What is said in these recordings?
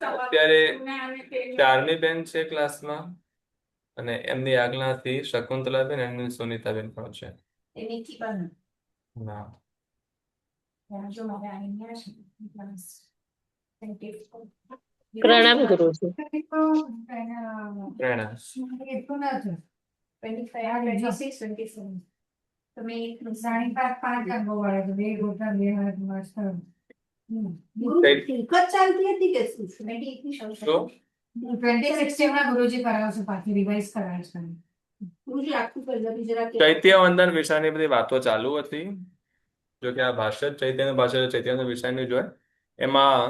અત્યારે 4મી બેન છે ક્લાસમાં, અને એમની આગળથી શકુંતલાબેન અને સુનીતાબેન પણ છે. ના, પ્રણામ ગુરુજી. પ્રેરણા. શું? 2016 ગુરુજી કરાવશે, પાછી રિવાઇઝ કરાવશે. ચૈત્ય વંદન વિષયની બધી વાતો ચાલુ હતી. જો કે આ ભાષ્ય ચૈત્ય ચૈત્ય વિષયની જોઈએ, એમાં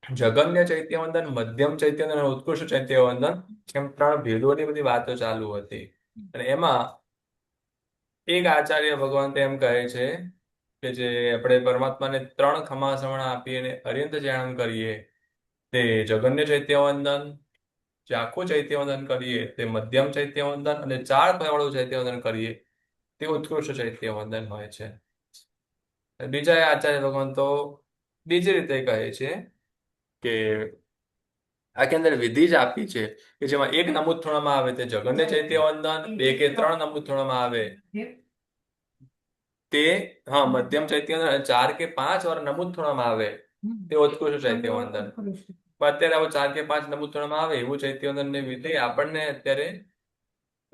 જગન્ય ચૈત્ય વંદન, મધ્યમ ચૈત્ય વંદન અને ઉત્કૃષ્ટ ચૈત્ય વંદન એમ 3 ભેદોની બધી વાતો ચાલુ હતી. અને એમાં એક આચાર્ય ભગવાન એમ કહે છે કે જે આપણે પરમાત્માને 3 ખમાસમણા આપીને અર્યંત જાણન કરીએ તે જગન્ય ચૈત્ય વંદન, જે આખું ચૈત્ય વંદન કરીએ તે મધ્યમ ચૈત્ય વંદન, અને 4 પૈવાળું ચૈત્ય વંદન કરીએ તે ઉત્કૃષ્ટ ચૈત્ય વંદન હોય છે. બીજા આચાર્ય ભગવાન તો બીજી રીતે કહે છે કે આની અંદર વિધિ જ આપી છે કે જેમાં 1 નમૂદ થોડવામાં આવે તે જગન્ય ચૈત્ય વંદન, 2 કે 3 નમૂદ થોડવામાં આવે તે મધ્યમ ચૈત્ય વંદન, અને 4 કે 5 વાર નમૂદ થોડવામાં આવે તે ઉત્કૃષ્ટ ચૈત્ય વંદન. પણ અત્યારે આવું 4 કે 5 નમૂદ થોડવામાં આવે એવું ચૈત્ય વંદનની વિધિ આપણને અત્યારે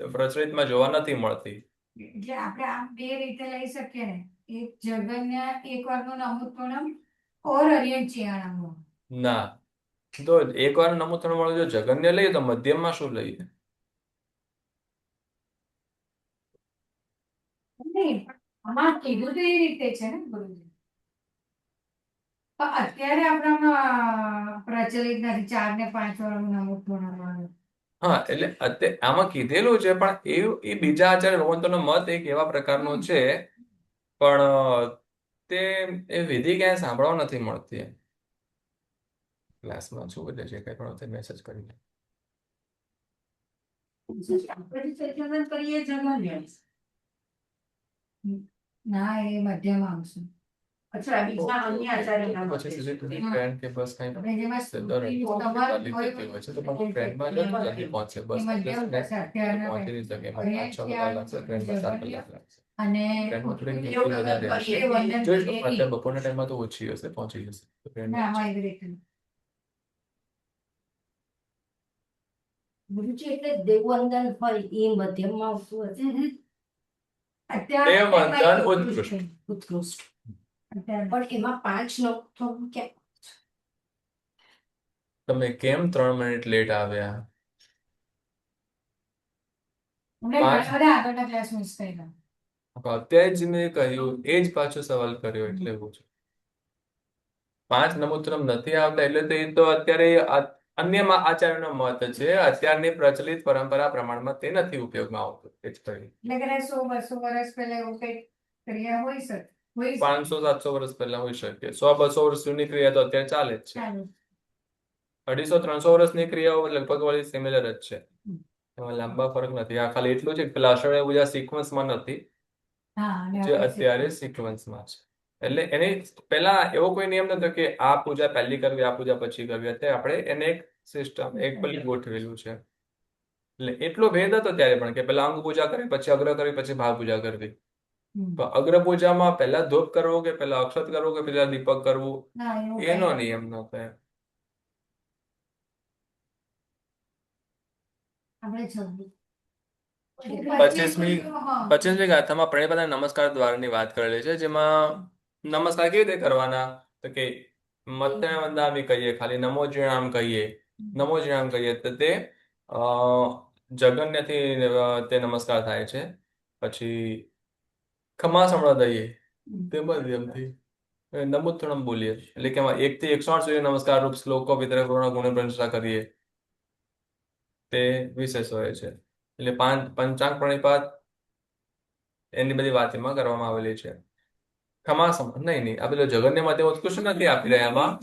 પ્રચલિતમાં જોવા નથી મળતી. એટલે આપણે આમ 2 રીતે લઈ શકીએ ને, એક જગન્ય 1 વારનો નમૂદ થોડમ ઓર અર્યંત ચિયાણમ. ના, તો 1 વાર નમૂદ થોડમ જો જગન્ય લઈએ તો મધ્યમમાં શું લઈએ? આમાં કીધું તો એ રીતે છે ને ગુરુજી. અત્યારે આપણામાં પ્રચલિત નથી 4 ને 5 વાળું નમૂદ થોડવાનું. એટલે આમાં કીધેલું છે, પણ એ બીજા આચાર્ય ભગવંતોનો મત એક એવા પ્રકારનો છે, પણ તે એ વિધિ ક્યાંય સાંભળવા નથી મળતી. ક્લાસમાં છું એટલે જે કંઈ પણ મેસેજ કરી લે. ના, એ મધ્યમ આવશે. અચ્છા, બીજા અન્ય આચાર્યના મતે પછી સીધી ટ્રેન્ડ કે બસ કંઈ આપણે જેમાં દર તમારું અઠવાડિયે ચાલી જતી હોય છે, તો પણ ટ્રેન્ડમાં જલ્દી પહોંચે. બસ પહોંચી નહીં શકે. એમાં 5-6 કલાક લાગશે, ટ્રેન્ડમાં 4 કલાક લાગશે. અને ટ્રેન્ડમાં થોડીક ગતિ વધારે હશે. જોઈશું, અત્યારે બપોરના ટાઈમમાં તો ઓછી હશે, પહોંચી જશે. તો ટ્રેન્ડમાં ગુરુજી એટલે દેવવંદન હોય એ મધ્યમમાં આવતું હશે. દેવવંદન ઉત્કૃષ્ટ. પણ એમાં 5 નો થોડું કેમ? તમે કેમ 3 મિનિટ લેટ આવ્યા? આગળના ક્લાસ મિસ કર્યા. અત્યારે જ મેં કહ્યું, એ જ પાછો સવાલ કર્યો, એટલે એવું છે. 5 નમૂત્રમ નથી આવતા એટલે તો એ તો અત્યારે અન્ય આચાર્યનો મત છે. અત્યારની પ્રચલિત પરંપરા પ્રમાણમાં તે નથી ઉપયોગમાં આવતું. એ જ કહ્યું. એટલે કે 100-200 વર્ષ પહેલા એવું કંઈક ક્રિયા હોઈ શકે. 500-700 વર્ષ પહેલા હોઈ શકે. 100-200 વર્ષ જૂની ક્રિયા તો અત્યારે ચાલે જ છે. 250-300 વર્ષની ક્રિયાઓ લગભગ વળી સિમિલર જ છે. એમાં લાંબા ફરક નથી. આ ખાલી એટલું છે કે પેલા અષાઢ્ય પૂજા સિક્વન્સમાં નથી, જે અત્યારે સિક્વન્સમાં છે. એટલે એને પેલા એવો કોઈ નિયમ નતો કે આ પૂજા પહેલી કરવી, આ પૂજા પછી કરવી. અત્યારે આપણે એને એક સિસ્ટમ પેલી ગોઠવેલું છે. એટલે એટલો ભેદ હતો ત્યારે પણ કે પેલા અંગ પૂજા કરી, પછી અગ્ર કરવી, પછી ભાવ પૂજા કરવી. તો અગ્ર પૂજામાં પહેલા ધૂપ કરવો કે પહેલા અક્ષત કરવો કે પહેલા દીપક કરવું, એનો નિયમ નતો. પચીસમી ગાથામાં પ્રણિપાતના નમસ્કાર દ્વારની વાત કરેલી છે, જેમાં નમસ્કાર કેવી રીતે કરવાના? તો કે મત્તે વંદામી કહીએ, ખાલી નમો જીણામ કહીએ. નમો જીણામ કહીએ તો તે જગન્યથી તે નમસ્કાર થાય છે. પછી ખમાસમણા દઈએ તે મધ્યમથી, નમોત્તરમ બોલીએ એટલે કે 1 થી 108 સુધી નમસ્કાર રૂપ શ્લોકો વિતરક ગુણ પ્રશંસા કરીએ તે વિશેષ હોય છે. એટલે પંચાંગ પ્રણિપાત એની બધી વાત એમાં કરવામાં આવેલી છે. નહીં, આ પેલો જગન્યમાં તે ઉત્કૃષ્ટ નથી આપી રહ્યા એમાં.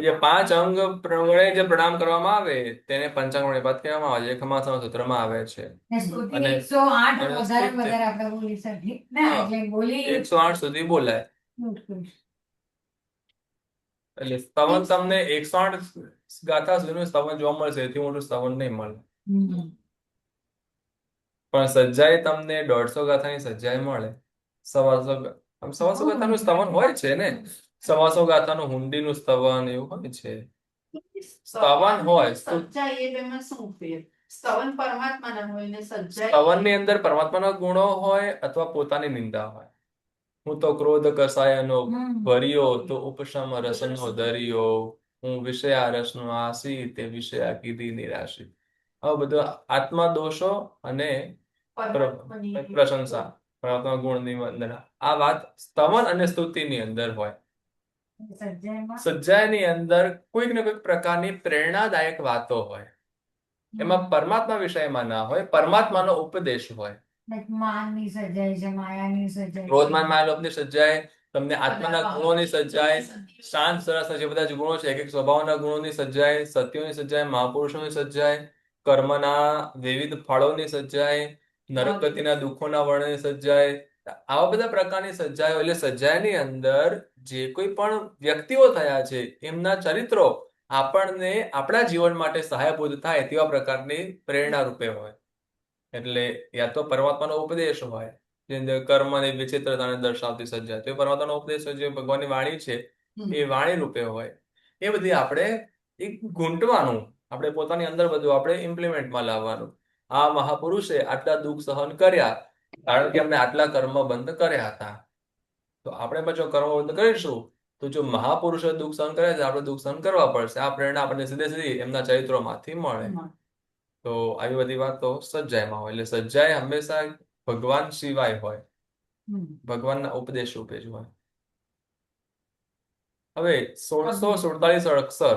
જે 5 અંગ પ્રમાણે જે પ્રણામ કરવામાં આવે તેને પંચાંગ પ્રણિપાત કહેવામાં આવે છે, એ ખમાસમાં સૂત્રમાં આવે છે. ને સ્તુતિ અને 108 અને વધારે સ્તુતિ વધારે આપણે બોલી શકીએ ને, હા, એટલે બોલી 108 સુધી બોલાય. ઉત્કૃષ્ટ. એટલે સ્તવન તમને 108 ગાથા સુધીનું સ્તવન જોવા મળશે, એથી મોટું સ્તવન નહીં મળે. પણ સજ્જાએ તમને 150 ગાથાની સજ્જાએ મળે. 125 ગાથાનું સ્તવન હોય છે ને, 125 ગાથાનું હુંડીનું સ્તવન એવું હોય છે. સ્તવન હોય. સચ્ચાઈ એ બેમાં શું ફેર? સ્તવન પરમાત્માના હોય ને સચ્ચાઈ સ્તવનની અંદર પરમાત્માના ગુણો હોય અથવા પોતાની નિંદા હોય. હું તો ક્રોધ કસાયનો ભર્યો તો ઉપશમ રસનો દરિયો, હું વિષયા રસનો આસી તે વિષયા કીધી નિરાશી. આવા બધા આત્મા દોષો અને પરમાત્માની પ્રશંસા, પરમાત્મા ગુણની વંદના, આ વાત સ્તવન અને સ્તુતિની અંદર હોય. સજ્જાઈમાં સજ્જાની અંદર કોઈક ને કોઈક પ્રકારની પ્રેરણાદાયક વાતો હોય. એમાં પરમાત્મા વિષયમાં ના હોય, પરમાત્માનો ઉપદેશ હોય. માનની સજાય છે, માયાની સજાય છે. ક્રોધમાન માયાલોભની સજ્જાએ, તમને આત્માના ગુણોની સજ્જાએ, શાંત સરસ જે બધા જ ગુણો છે, એક એક સ્વભાવના ગુણોની સજ્જાએ, સત્યોની સજ્જાએ, મહાપુરુષોની સજ્જાએ, કર્મના વિવિધ ફળોની સજ્જાએ, નરકગતિના દુઃખોના વર્ણનની સજ્જાએ, આવા બધા પ્રકારની સજ્જાઓ. એટલે સજ્જાની અંદર જે કોઈ પણ વ્યક્તિઓ થયા છે એમના ચરિત્રો આપણને આપણા જીવન માટે સહાયભૂત થાય તેવા પ્રકારની પ્રેરણા રૂપે હોય. એટલે યા તો પરમાત્માનો ઉપદેશ હોય, જે અંદર કર્મની વિચિત્રતાને દર્શાવતી સજ્જા, તો એ પરમાત્માનો ઉપદેશ જે ભગવાનની વાણી છે એ વાણી રૂપે હોય. એ બધી આપણે એક ગૂંટવાનું, આપણે પોતાની અંદર બધું આપણે ઇમ્પ્લિમેન્ટમાં લાવવાનું. આ મહાપુરુષે આટલા દુઃખ સહન કર્યા કારણ કે એમને આટલા કર્મ બંધ કર્યા હતા. તો આપણે પણ જો કર્મ બંધ કરીશું તો જો મહાપુરુષે દુઃખ સહન કર્યા છે, આપણે દુઃખ સહન કરવા પડશે. આ પ્રેરણા આપણને સીધે સીધી એમના ચરિત્રોમાંથી મળે. તો આવી બધી વાતો સજ્જાઈમાં હોય. એટલે સજ્જાઈ હંમેશા ભગવાન સિવાય હોય, ભગવાનના ઉપદેશ રૂપે જ હોય. હવે 1647 અક્ષર,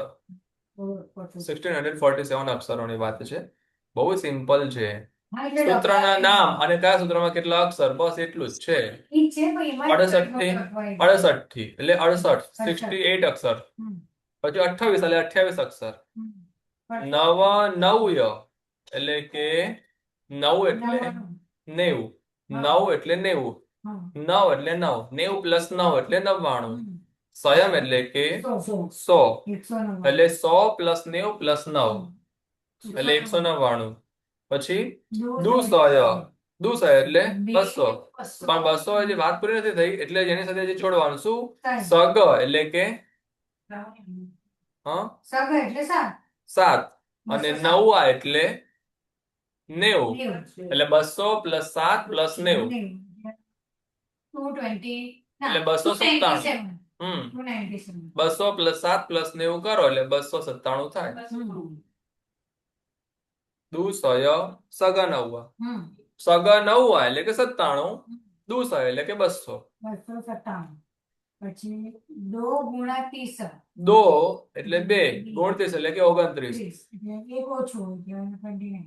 1647 અક્ષરોની વાત છે. બહુ સિમ્પલ છે. સૂત્રના નામ અને કયા સૂત્રમાં કેટલા અક્ષર, બસ એટલું જ છે. 68 થી એટલે 68, 68 અક્ષર. પછી 28 એટલે 28 અક્ષર. નવય એટલે કે 9 એટલે 90, 9 એટલે 90, 9 એટલે 9, 90 પ્લસ 9 એટલે 99. સંયમ એટલે કે 100, એટલે 100 પ્લસ 90 પ્લસ 9 એટલે 199. પછી દુસય, દુસય એટલે 200. પણ 200 હજી વાત પૂરી નથી થઈ એટલે જેની સાથે હજી છોડવાનું. શું? સગ એટલે કે સગ એટલે 7 અને 9 એટલે 90, એટલે 200 પ્લસ 7 પ્લસ 90 220 એટલે 297. 200 પ્લસ 7 પ્લસ 90 કરો એટલે 297 થાય. દુસય સગ નવવા, સગ નવવા એટલે કે 97, દુસય એટલે કે 200. 297. પછી 2 ગુણા 30, 2 એટલે 2, 29 એટલે કે 29. એટલે એક ઓછું હોય એટલે 29.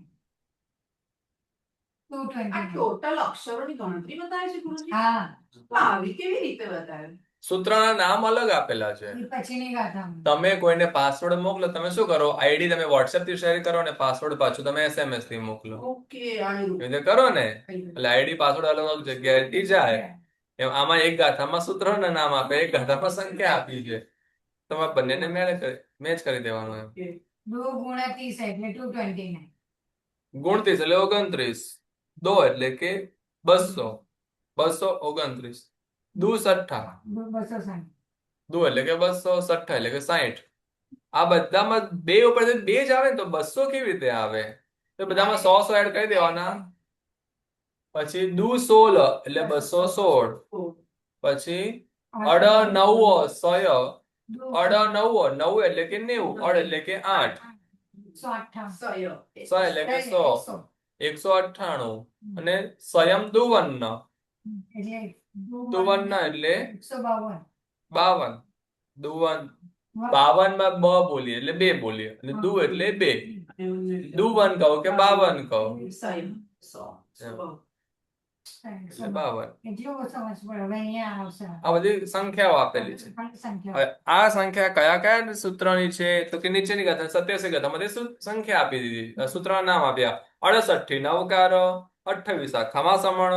આ 229. ટોટલ અક્ષરોની ગણતરી બતાવે છે ગુરુજી? હા, તો આવી કેવી રીતે બતાવે? સૂત્રના નામ અલગ આપેલા છે. એ પછીની ગાથામાં. તમે કોઈને પાસવર્ડ મોકલો, તમે શું કરો, આઈડી તમે WhatsApp થી શેર કરો ને પાસવર્ડ પાછું તમે SMS થી મોકલો. ઓકે, આનું એ રીતે કરો ને એટલે આઈડી પાસવર્ડ અલગ અલગ જગ્યાએથી જાય. એમ આમાં એક ગાથામાં સૂત્રના નામ આપે, એક ગાથામાં સંખ્યા આપી છે. તમારે બંનેને મેચ કરી દેવાનું. એમ 2 ગુણા 30 એટલે 229. 29 એટલે 29, 2 એટલે કે 200, 229. દુ સઠ્ઠા, 260. 2 એટલે કે 200, સઠ્ઠા એટલે કે 60. આ બધામાં 2 ઉપરથી 2 જ આવે ને તો 200 કેવી રીતે આવે? તો બધામાં 100 એડ કરી દેવાના. પછી દુ 16 એટલે 216. પછી અડ નવો સય, અડ નવો, 9 એટલે કે 90, અડ એટલે કે 8, 158. સ એટલે કે 100, 198. અને સંયમ દુવન્ન, એટલે દુવન્ન એટલે 152. 52. દુવન 52 માં બ બોલીએ એટલે 2 બોલીએ, અને દુ એટલે 2. દુવન કહો કે 52 કહો. સંયમ 100. એટલે 52. એટલું સમજ પડે હવે અહીંયા આવશે આ બધી સંખ્યાઓ આપેલી છે. સંખ્યા હવે આ સંખ્યા કયા કયા સૂત્રની છે તો કે નીચેની ગાથા 87 ગાથામાંથી સંખ્યા આપી દીધી, સૂત્રના નામ આપ્યા. 68 થી નવકાર, 28 ખમા સમણ,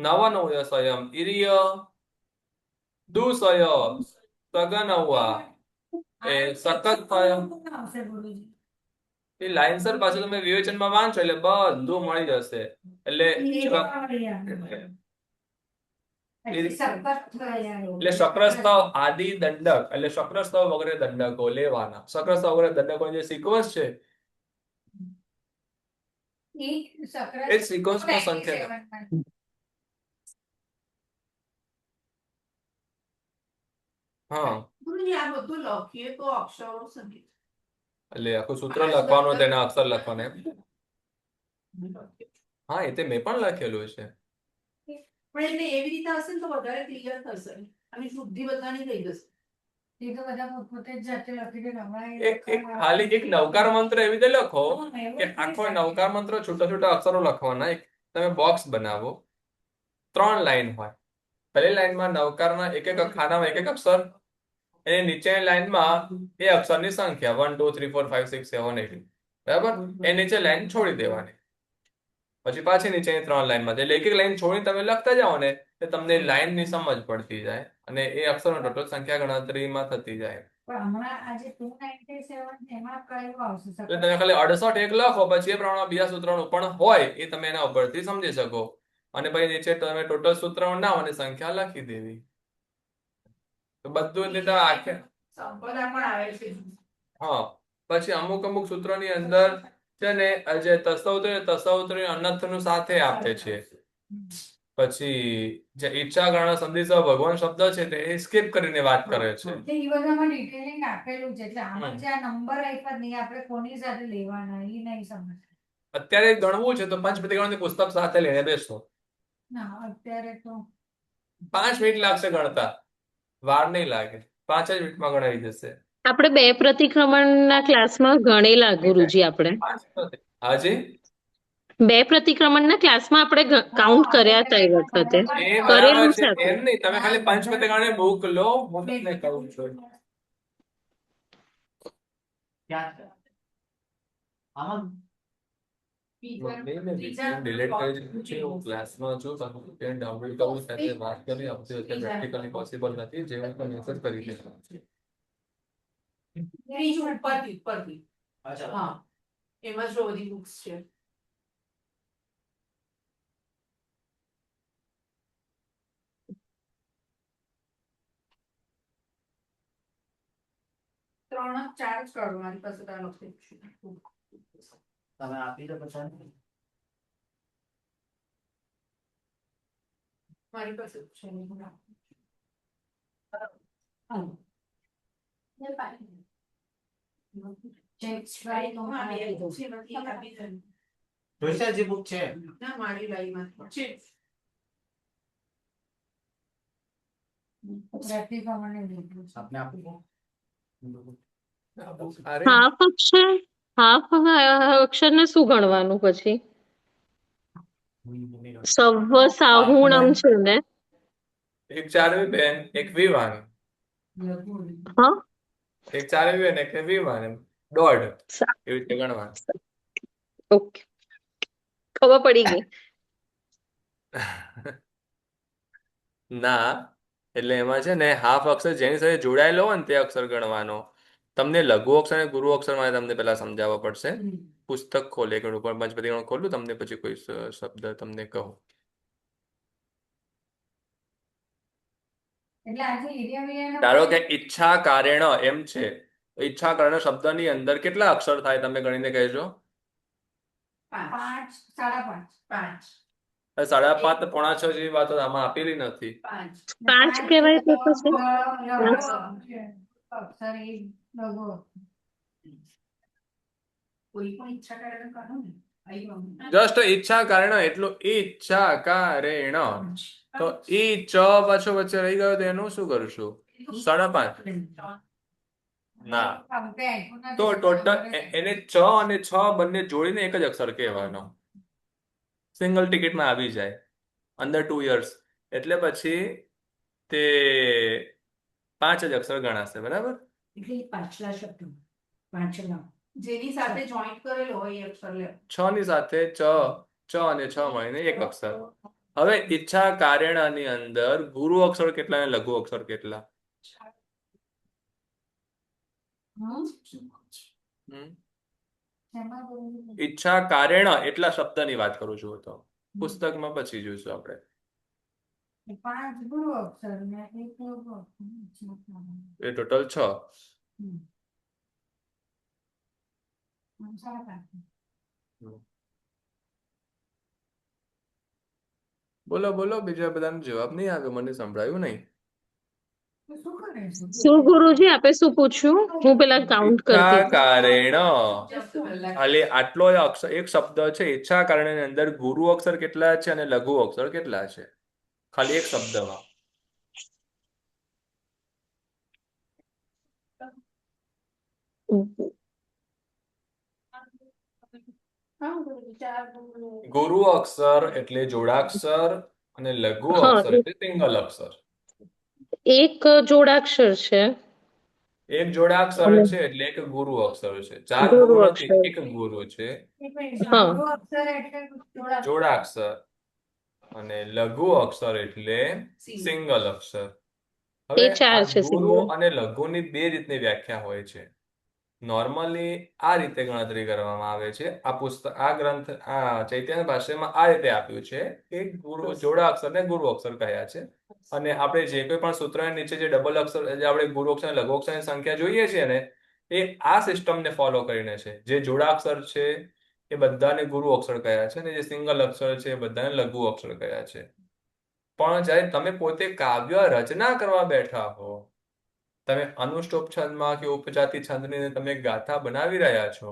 99 સ્વયં ઈર્ય, દુસય સગનવા એ સતત થય. આવશે ગુરુજી એ લાઈનસર પાછું તમે વિવેચનમાં વાંચો એટલે બધું મળી જશે. એટલે એટલે શક્રસ્તવ આદિ દંડક એટલે શક્રસ્તવ વગેરે દંડકો લેવાના. શક્રસ્તવ વગેરે દંડકો જે સિક્વન્સ છે એ સિક્વન્સ નો સંખ્યા. હા ગુરુજી આ બધું લખીએ તો અક્ષરો સંગીત એટલે આખું સૂત્ર લખવાનું, તેના અક્ષર લખવાના એમ. હા એ તે મેં પણ લખેલું છે. પણ એટલે એવી રીતે હશે ને તો વધારે ક્લિયર થશે અને શુદ્ધિ બધાની થઈ જશે. એ તો બધા પોતે જ જાતે લખી દે એક ખાલી એક નવકાર મંત્ર એવી રીતે લખો કે આખો નવકાર મંત્ર છૂટા છૂટા અક્ષરો લખવાના. એક તમે બોક્સ બનાવો, 3 લાઈન હોય. પહેલી લાઈનમાં નવકારના એક એક ખાનામાં એક એક અક્ષર, એની નીચેની લાઈનમાં એ અક્ષરની સંખ્યા 1 2 3 4 5 6 7 8. બરાબર, એ નીચે લાઈન છોડી દેવાની. પછી પાછી નીચેની 3 લાઈનમાં એટલે એક એક લાઈન છોડી તમે લખતા જાઓ ને તો તમને લાઈનની સમજ પડતી જાય અને એ અક્ષરનો ટોટલ સંખ્યા ગણતરીમાં થતી જાય. પણ હમણાં આજે 297 એમાં કયું આવશે એટલે તમે ખાલી 68 એક લખો, પછી એ પ્રમાણે બીજા સૂત્રનું પણ હોય એ તમે એના ઉપરથી સમજી શકો. અને પછી નીચે તમે ટોટલ સૂત્રનું નામ અને સંખ્યા લખી દેવી. તો બધું જ આખે સંપદા પણ આવે છે. હા પછી અમુક અમુક સૂત્રોની અંદર છે ને જે તસૌત્રી અનર્થનું સાથે આપે છે. પછી જે ઈચ્છા ગણ સંદેશો ભગવાન શબ્દ છે તે સ્કીપ કરીને વાત કરે છે. એ બધામાં ડિટેલિંગ આપેલું છે એટલે આમાં જે આ નંબર આપ્યા નહીં આપણે કોની સાથે લેવાના એ નહીં સમજ. અત્યારે ગણવું છે તો પંચપતિ ગણની પુસ્તક સાથે લઈને બેસો. ના અત્યારે તો 5 મિનિટ લાગશે ગણતા, વાર નહીં લાગે, 5 જ મિનિટમાં ગણાવી જશે. આપણે 2 પ્રતિક્રમણના ક્લાસમાં ગણેલા ગુરુજી આપણે. હાજી 2 પ્રતિક્રમણના ક્લાસમાં આપણે કાઉન્ટ કર્યા હતા એ વખતે. એ બરાબર કરેલું છે, છે આપણે. એમ નહીં. તમે ખાલી પંચપતિ ગણની બુક લો, હું તમને કહું છું. ડિલીટ કરી દીધું છે. હું ક્લાસમાં છું, તમે ડાઉનલોડ કરવું સાથે વાત કરી આપશે. પ્રેક્ટિકલી પોસિબલ નથી, જે હું તમને મેસેજ કરી દેવાનો છે. ત્રીજું ઉપરથી હા એમાં જો બધી બુક્સ છે. ત્રણ ચાર જ કાઢો મારી પાસે તો આ લખેલું છે. તમે આપી દો પછી મારી પાસે છે જોઈશે જે બુક છે ના મારી લાઈમાં છે. આપને આપી દો. અરે હાફ અક્ષરને શું ગણવાનું પછી? સવ્વ સાહુણમ છે ને? એક ચારવી બેન, એક વિવાન. હા એક ચારવી બેન, એક વિવાન, એમ 1.5 એવી રીતે ગણવાનું. ઓકે, ખબર પડી ગઈ. ના એટલે એમાં છે ને હાફ અક્ષર જેની સાથે જોડાયેલો હોય ને તે અક્ષર ગણવાનો. તમને લઘુ અક્ષર અને ગુરુ અક્ષર માટે તમને પહેલા સમજાવવા પડશે. પુસ્તક ખોલે કે ઉપર પંચપતિ ગણ ખોલું, તમને પછી કોઈ શબ્દ તમને કહું. એટલે આજે એરિયા ધારો કે ઈચ્છા કારેણ એમ છે, ઈચ્છા કારેણ શબ્દની અંદર કેટલા અક્ષર થાય તમે ગણીને કહેજો. 5 5.5 5 5.5 પોણા 6 જેવી વાતો આમાં આપેલી નથી. 5 કહેવાય તો પછી અક્ષર એ લઘુ કોઈ પણ ઈચ્છા કારણ કરો ને જસ્ટ ઈચ્છા કારેણ એટલું. ઈચ્છા કારેણ તો ઈ ચ પાછો વચ્ચે રહી ગયો તો એનું શું કરશું? 5.5 ના. તો ટોટલ એને ચ અને છ બંને જોડીને એક જ અક્ષર કહેવાનો. સિંગલ ટિકિટમાં આવી જાય. અંદર 2 years, એટલે પછી તે 5 જ અક્ષર ગણાશે, બરાબર? એટલે પાછલા શબ્દો પાછલા જેની સાથે જોઈન્ટ કરેલો હોય એ અક્ષર લે. 6 ની સાથે ચ અને 6 મળીને એક અક્ષર. હવે ઈચ્છા કારેણાની અંદર ગુરુ અક્ષર કેટલા અને લઘુ અક્ષર કેટલા? શેમાં બોલું? ઈચ્છા કારેણ એટલા શબ્દની વાત કરું છું, તો પુસ્તકમાં પછી જોઈશું આપણે. 5 ગુરુ અક્ષર ને 1 લઘુ અક્ષર. એ ટોટલ 6. સાત આઠ. બોલો બોલો, બીજા બધાનો જવાબ નહીં આવ્યો, મને સંભળાયું નહીં. તો શું કરે છે? શું ગુરુજી આપે શું પૂછ્યું? હું પેલા કાઉન્ટ કરતી ઈચ્છા હતી. કારેણ Just કલાક. ખાલી આટલો અક્ષર, એક શબ્દ છે ઈચ્છા કારણની અંદર ગુરુ અક્ષર કેટલા છે અને લઘુ અક્ષર કેટલા છે, ખાલી એક શબ્દમાં. ગુરુ અક્ષર એટલે જોડાક્ષર અને લઘુ હા, અક્ષર એટલે સિંગલ અક્ષર. એક જોડાક્ષર છે એક જોડાક્ષર અને છે એટલે એક ગુરુ અક્ષર છે. 4 ગુરુ ગુરુ અક્ષર. નથી, એક ગુરુ છે, હા. ગુરુ અક્ષર એટલે જોડા. જોડાક્ષર, અને લઘુ અક્ષર એટલે સિંગલ અક્ષર. એ હવે 4 આ છે ગુરુ સિંગલ. અને લઘુની 2 રીતની વ્યાખ્યા હોય છે. નોર્મલી આ રીતે ગણતરી કરવામાં આવે છે. આ પુસ્તક, આ ગ્રંથ, આ ચૈતન્ય ભાષ્યમાં આ રીતે આપ્યું છે કે ગુરુ જોડાક્ષરને ગુરુ અક્ષર કહ્યા છે. અને આપણે જે કોઈ પણ સૂત્રની નીચે જે ડબલ અક્ષર, જે આપણે ગુરુ અક્ષર અને લઘુ અક્ષરની સંખ્યા જોઈએ છીએ ને, એ આ સિસ્ટમને ફોલો કરીને છે. જે જોડાક્ષર છે એ બધાને ગુરુ અક્ષર કહ્યા છે, અને જે સિંગલ અક્ષર છે એ બધાને લઘુ અક્ષર કહ્યા છે. પણ જ્યારે તમે પોતે કાવ્ય રચના કરવા બેઠા હો, તમે અનુષ્ટુપ છંદમાં કે ઉપજાતિ છંદની તમે ગાથા બનાવી રહ્યા છો,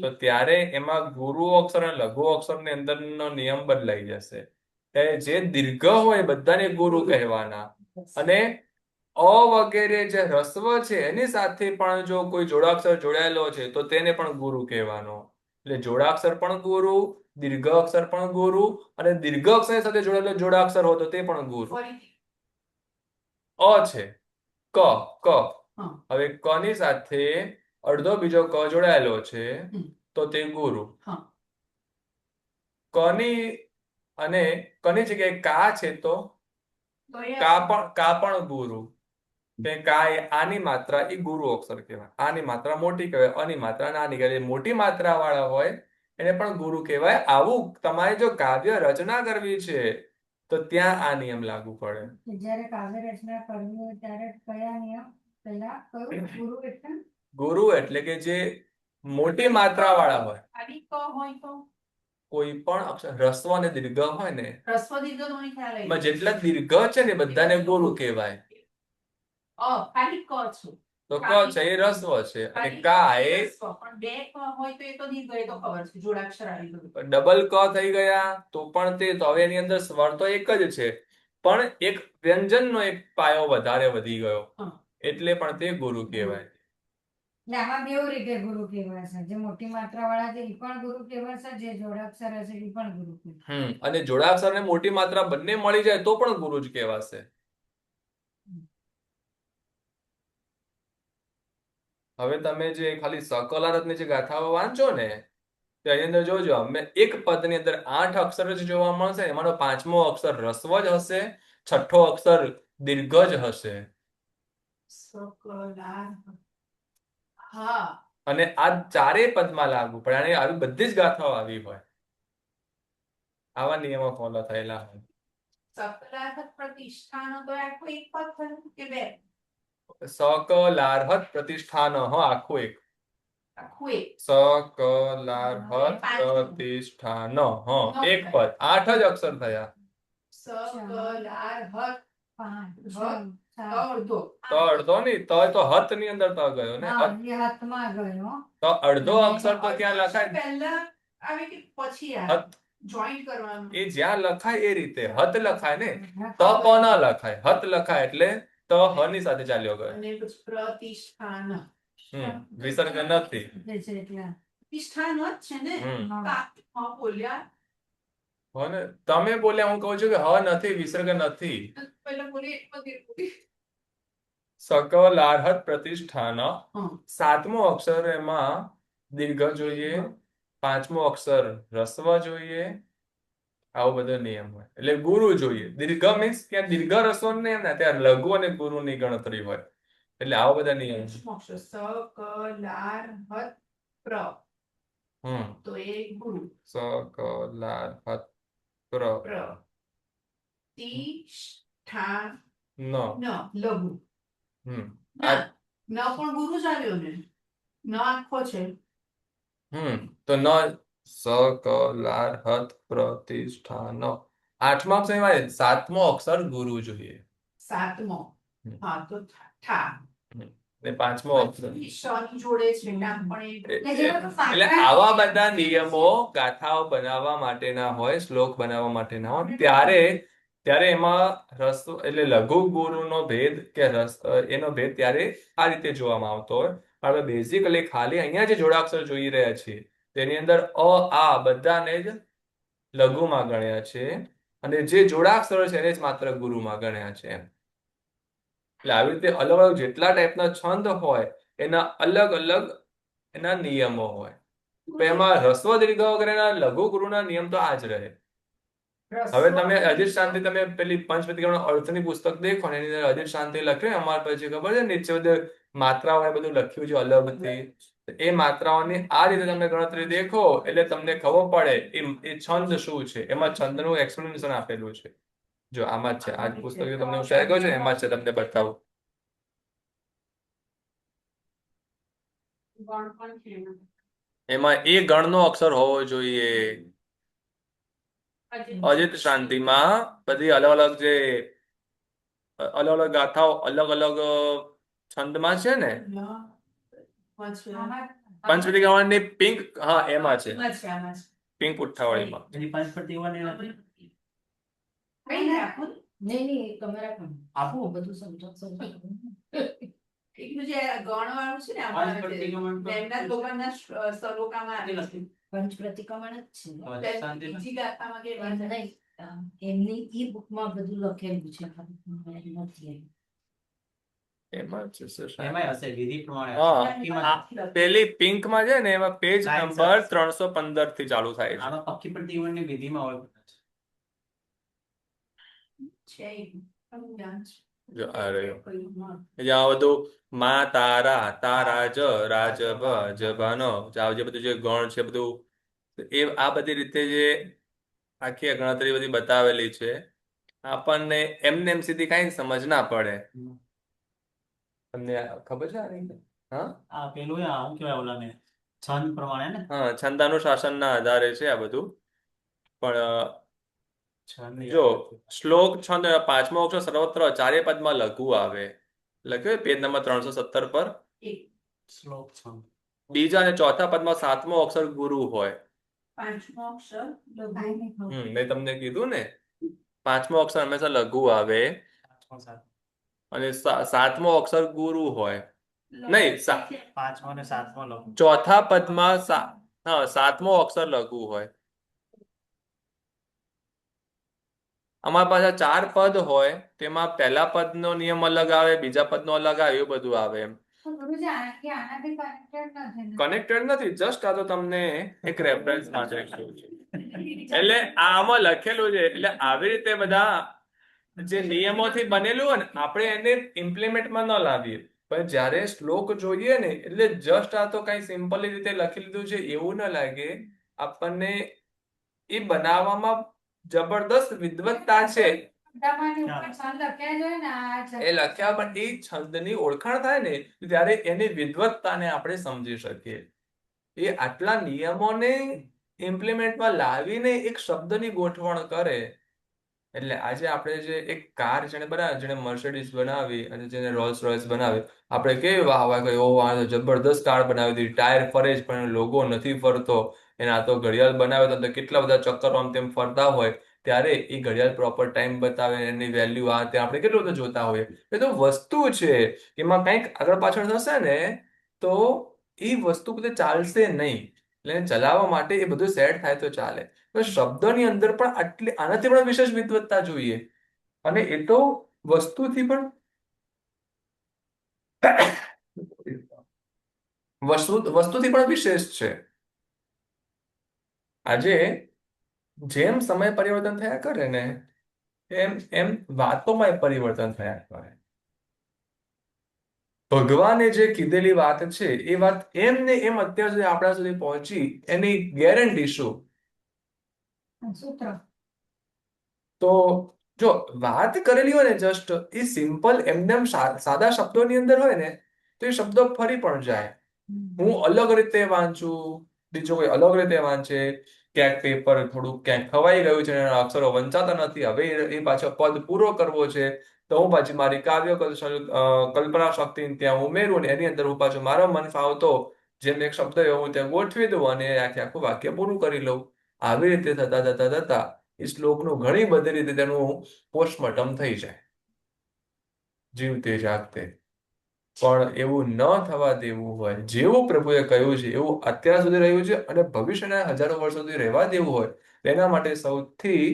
તો ત્યારે એમાં ગુરુ અક્ષર અને લઘુ અક્ષરની અંદરનો નિયમ બદલાઈ જશે. ત્યારે જે દીર્ઘ હોય બધાને ગુરુ કહેવાના, અને અ વગેરે જે હ્રસ્વ છે એની સાથે પણ જો કોઈ જોડાક્ષર જોડાયેલો છે તો તેને પણ ગુરુ કહેવાનો. એટલે જોડાક્ષર પણ ગુરુ, દીર્ઘ અક્ષર પણ ગુરુ, અને દીર્ઘ અક્ષરની સાથે જોડાયેલો જોડાક્ષર હોય તો તે પણ ગુરુ. ફરીથી. અ છે, ક, ક. હા. હવે ક ની સાથે અડધો બીજો ક જોડાયેલો છે તો તે ગુરુ. હા. કની અને કની જગ્યાએ કા છે તો તો એ કા પણ ગુરુ. કે કા એ આની માત્રા એ ગુરુ અક્ષર કહેવાય. આની માત્રા મોટી કહેવાય, અની માત્રા નાની કહેવાય. મોટી માત્રા વાળા હોય એને પણ ગુરુ કહેવાય. આવું તમારે જો કાવ્ય રચના કરવી છે તો ત્યાં આ નિયમ લાગુ પડે. જ્યારે કાવ્ય રચના કરવી હોય ત્યારે કયા નિયમ? પહેલા કયું? ગુરુ એટલે ગુરુ એટલે કે જે મોટી માત્રા વાળા હોય, ખાલી ક હોય તો કોઈ પણ અક્ષર હ્રસ્વ અને દીર્ઘ હોય ને, હ્રસ્વ દીર્ઘ તો મને ખ્યાલ આવી એમાં જેટલા દીર્ઘ છે ને બધાને ગુરુ કહેવાય. ખાલી ક છે. તો ક છે એ હ્રસ્વ છે, અને ખાલી કા એ હ્રસ્વ. પણ બે ક હોય તો એ તો દીર્ઘ, એ તો ખબર છે. જોડાક્ષર આવી ગયું. ડબલ ક થઈ ગયા તો પણ તે, તો હવે એની અંદર સ્વર તો એક જ છે, પણ એક વ્યંજનનો એક પાયો વધારે વધી ગયો, હા. એટલે પણ તે ગુરુ કહેવાય. એટલે આમાં બેવ રીતે ગુરુ કહેવાશે. જે મોટી માત્રા વાળા છે એ પણ ગુરુ કહેવાશે, જે જોડાક્ષર હશે એ પણ ગુરુ કહેવાશે. અને જોડાક્ષર ને મોટી માત્રા બંને મળી જાય તો પણ ગુરુ જ કહેવાશે. હવે તમે જે ખાલી સકલારથની જે ગાથાઓ વાંચો ને, તો એની અંદર જોજો, અમે એક પદની અંદર 8 અક્ષર જ જોવા મળશે. એમાંનો 5મો અક્ષર હ્રસ્વ જ હશે, 6ઠ્ઠો અક્ષર દીર્ઘ જ હશે. સકલાર. હા. અને આ ચારેય પદમાં લાગુ પડે. અને આવી બધી જ ગાથાઓ આવી હોય, આવા નિયમો ફોલો થયેલા હોય. સકલાર્થ પ્રતિષ્ઠાનો તો આખો એક પદ થયું કે બે? સકલાર્હત પ્રતિષ્ઠાન, આખું એક. આખું એક. સકલાર્હત પ્રતિષ્ઠાન, એક પદ. 8 જ અક્ષર થયા. સકલાર્હત 5 હ. 6 અડધો. તો અડધો નહીં, તો હત ની અંદર તો ગયો ને. હા, એ હાથમાં ગયો. તો અડધો અક્ષર તો ક્યાં લખાય? પહેલા આવે કે પછી આવે? હત. જોઈન્ટ કરવાનું. એ જ્યાં લખાય એ રીતે હત લખાય ને, ત પ ન લખાય. હત લખાય એટલે ત હ ની સાથે ચાલ્યો ગયો. અને પછી પ્રતિષ્ઠાન. વિસર્ગ નથી. જે છે એટલે પ્રતિષ્ઠાન જ છે ને. હમ. હા, બોલ્યા. હો ને તમે બોલ્યા, હું કહું છું કે હ નથી, વિસર્ગ નથી. પહેલા બોલી બોલી. સક લાર્હત પ્રતિષ્ઠાન. હા. 7મો અક્ષર એમાં દીર્ઘ જોઈએ, 5મો અક્ષર રસ્વ જોઈએ, આવો બધો નિયમ હોય. એટલે ગુરુ જોઈએ. દીર્ઘ મીન્સ ત્યાં દીર્ઘ રસ્વ નહીં ને, ત્યાં લઘુ અને ગુરુની ગણતરી હોય. એટલે આવા બધા નિયમ છે. અક્ષર સ ક લાર હત પ્ર તો એ ગુરુ. સ ક લાર્હત પ્ર પ્ર તી ઠા ન. ન લઘુ. હમ ના ન પણ ગુરુ જ આવ્યો ને, ન આખો છે. તો ન સ ક લાર્હત પ્રતિષ્ઠાન. 8મા અક્ષર એમાં 7મો અક્ષર ગુરુ જોઈએ. 7મો. હમ. હા તો ઠા. ને 5મો અક્ષર. શની જોડે છે ના પણ એટલે જેમાં તો એટલે સાંકળા આવા બધા નિયમો ગાથાઓ બનાવવા માટેના હોય, શ્લોક બનાવવા માટેના હોય, ત્યારે એમાં રસ એટલે લઘુ ગુરુનો ભેદ કે રસ એનો ભેદ ત્યારે આ રીતે જોવામાં આવતો હોય. હવે બેઝિકલી ખાલી અહીંયા જે જોડાક્ષર જોઈ રહ્યા છીએ તેની અંદર અ આ બધાને જ લઘુમાં ગણ્યા છે, અને જે જોડાક્ષરો છે એને જ માત્ર ગુરુમાં ગણ્યા છે એમ. એટલે આવી રીતે અલગ અલગ જેટલા ટાઈપના છંદ હોય એના અલગ અલગ એના નિયમો હોય. તો એમાં રસ્વ દીર્ઘ વગેરેના લઘુ ગુરુના નિયમ તો આ જ રહે. હવે તમે અધિષ્ઠાનથી તમે પેલી પંચપ્રતિક્રમણ અર્થની પુસ્તક દેખો ને એની અંદર અધિષ્ઠાનથી લખ્યું અમારે પછી ખબર છે નીચે બધું માત્રાઓ એ બધું લખ્યું છે અલગથી. એ માત્રાઓની આ રીતે તમે ગણતરી દેખો એટલે તમને ખબર પડે એ છંદ શું છે. એમાં છંદનું એક્સપ્લેનેશન આપેલું છે. જો આમાં જ છે, આ પુસ્તક તમને હું શેર કરું છું એમાં જ છે, તમને બતાવું. ગણ પણ છે એમાં. એમાં એ ગણનો અક્ષર હોવો જોઈએ. અજિત શાંતિમાં બધી અલગ અલગ જે અલગ અલગ ગાથાઓ અલગ અલગ છંદમાં છે ને. આમાં પંચપ્રતિક્રમણની પિંક, હા એમાં છે, આમાં છે. પિંક પુઠ્ઠાવાળીમાં. એની પંચપ્રતિક્રમણ નથી. કઈ રાખું નહીં તમે રાખો આપું? બધું સમજાવશો. એકલું જે ગણ વાળું છે ને આમાં પંચપ્રતિક્રમણ તો એમના લોકોના શ્લોકામાં આવેલું છે. પંચ પ્રતિક્રમણ જ છે. શાંતિ બીજી ગાથામાં કે એમ નહીં, એમની ઈ બુકમાં બધું લખેલું છે. નથી એમાં છે સર. એમાંય હશે વિધિ પ્રમાણે હા. હશે. પક્કીમાં પેલી પિંકમાં છે ને એમાં પેજ Line નંબર size. 315 થી ચાલુ થાય છે. આમાં પક્કી પ્રતિક્રમણની વિધિમાં હોય કદાચ. છે પણ ધ્યાન છે. જો આ રહ્યો. કયું? જ્યાં બધું મા તારા તારા જ રાજ ભ ભાનો જે બધું જે ગણ છે બધું એ આ બધી રીતે જે આખી ગણતરી બધી બતાવેલી છે, આપણને એમને એમ સીધી કઈ સમજ ના પડે. તમને ખબર છે આની? હા આ પેલું શું કહેવાય ઓલાને છંદ પ્રમાણે ને હા, છંદાનુશાસનના આધારે છે આ બધું. પણ છંદ જો શ્લોક છંદ 5મો અક્ષર સર્વત્ર ચારે પદમાં લઘુ આવે. લખ્યું પેજ નંબર 317 પર. એક શ્લોક છંદ બીજા અને ચોથા પદમાં 7મો અક્ષર ગુરુ હોય. પાંચમો અક્ષર લઘુ. મેં તમને કીધું ને 5મો અક્ષર હંમેશા લઘુ આવે અને 7મો અક્ષર ગુરુ હોય. નહીં, પાંચમો અને સાતમો લખો. ચોથા પદમાં 7મો અક્ષર લઘુ હોય. અમારા પાસે 4 પદ હોય તેમાં પહેલા પદનો નિયમ અલગ આવે, બીજા પદનો અલગ આવે, એવું બધું આવે એમ. ગુરુજી આનાથી કનેક્ટેડ નથી ને? કનેક્ટેડ નથી, જસ્ટ આ તો તમને એક રેફરન્સ માટે લખ્યું છે. એટલે આમાં લખેલું છે એટલે આવી રીતે બધા જે નિયમોથી બનેલું હોય ને આપણે એને ઇમ્પ્લિમેન્ટમાં ન લાવીએ, પણ જ્યારે શ્લોક જોઈએ ને એટલે જસ્ટ આ તો કઈ સિમ્પલી રીતે લખી લીધું છે એવું ન લાગે. આપણને એ બનાવવામાં જબરદસ્ત વિદ્વત્તા છે. તમારી ઉપર છંદ લખ્યા જ હોય ને આ છે. એ લખ્યા પણ એ છંદની ઓળખાણ થાય ને ત્યારે એની વિદ્વત્તાને આપણે સમજી શકીએ. એ આટલા નિયમોને ઇમ્પ્લિમેન્ટમાં લાવીને એક શબ્દની ગોઠવણ કરે. એટલે આજે આપણે જે એક કાર જેને બનાવી, જેને મર્સિડીઝ બનાવી અને જેને રોલ્સ રોયસ બનાવી, આપણે કેવી વાહ વાહ કરી, ઓહ આ તો જબરદસ્ત કાર બનાવી દીધી, ટાયર ફરે જ પણ લોગો નથી ફરતો, એના તો ઘડિયાળ બનાવે તો કેટલા બધા ચક્કરો આમ તેમ ફરતા હોય, ત્યારે એ ઘડિયાળ પ્રોપર ટાઈમ બતાવે, એની વેલ્યુ આ તે આપણે કેટલું બધું જોતા હોઈએ. એ તો વસ્તુ છે, એમાં કંઈક આગળ પાછળ થશે ને તો એ વસ્તુ બધું ચાલશે નહીં. એટલે ચલાવવા માટે એ બધું સેટ થાય તો ચાલે. તો શબ્દની અંદર પણ આનાથી પણ વિશેષ વિદવત્તા જોઈએ, અને એ તો વસ્તુથી પણ વસ્તુથી પણ વિશેષ છે. આજે જેમ સમય પરિવર્તન થયા કરે ને એમ એમ વાતોમાં પરિવર્તન થયા કરે. ભગવાને જે કીધેલી વાત છે એ વાત એમ ને એમ અત્યાર સુધી આપણા સુધી પહોંચી, એની ગેરંટી શું? સૂત્ર. તો જો વાત કરેલી હોય ને જસ્ટ એ સિમ્પલ એમનેમ સાદા શબ્દોની અંદર હોય ને તો એ શબ્દો ફરી પણ જાય. હું અલગ રીતે વાંચું, બીજો કોઈ અલગ રીતે વાંચે, ક્યાંક પેપર થોડુંક ક્યાંક ખવાઈ ગયું છે, અક્ષરો વંચાતા નથી, હવે એ પાછો પદ પૂરો કરવો છે, તો હું પાછી મારી કલ્પના શક્તિ ત્યાં ઉમેરું ને એની અંદર હું પાછો મારો મન ફાવતો જેમ એક શબ્દ એવો હું ત્યાં ગોઠવી દઉં અને આખું વાક્ય પૂરું કરી લઉં. આવી રીતે થતા એ શ્લોકનું ઘણી બધી રીતે તેનું પોસ્ટમોર્ટમ થઈ જાય જીવતે જાગતે. પણ એવું ન થવા દેવું હોય, જેવું પ્રભુએ કહ્યું છે એવું અત્યાર સુધી રહ્યું છે અને ભવિષ્યના હજારો વર્ષ સુધી રહેવા દેવું હોય, તેના માટે સૌથી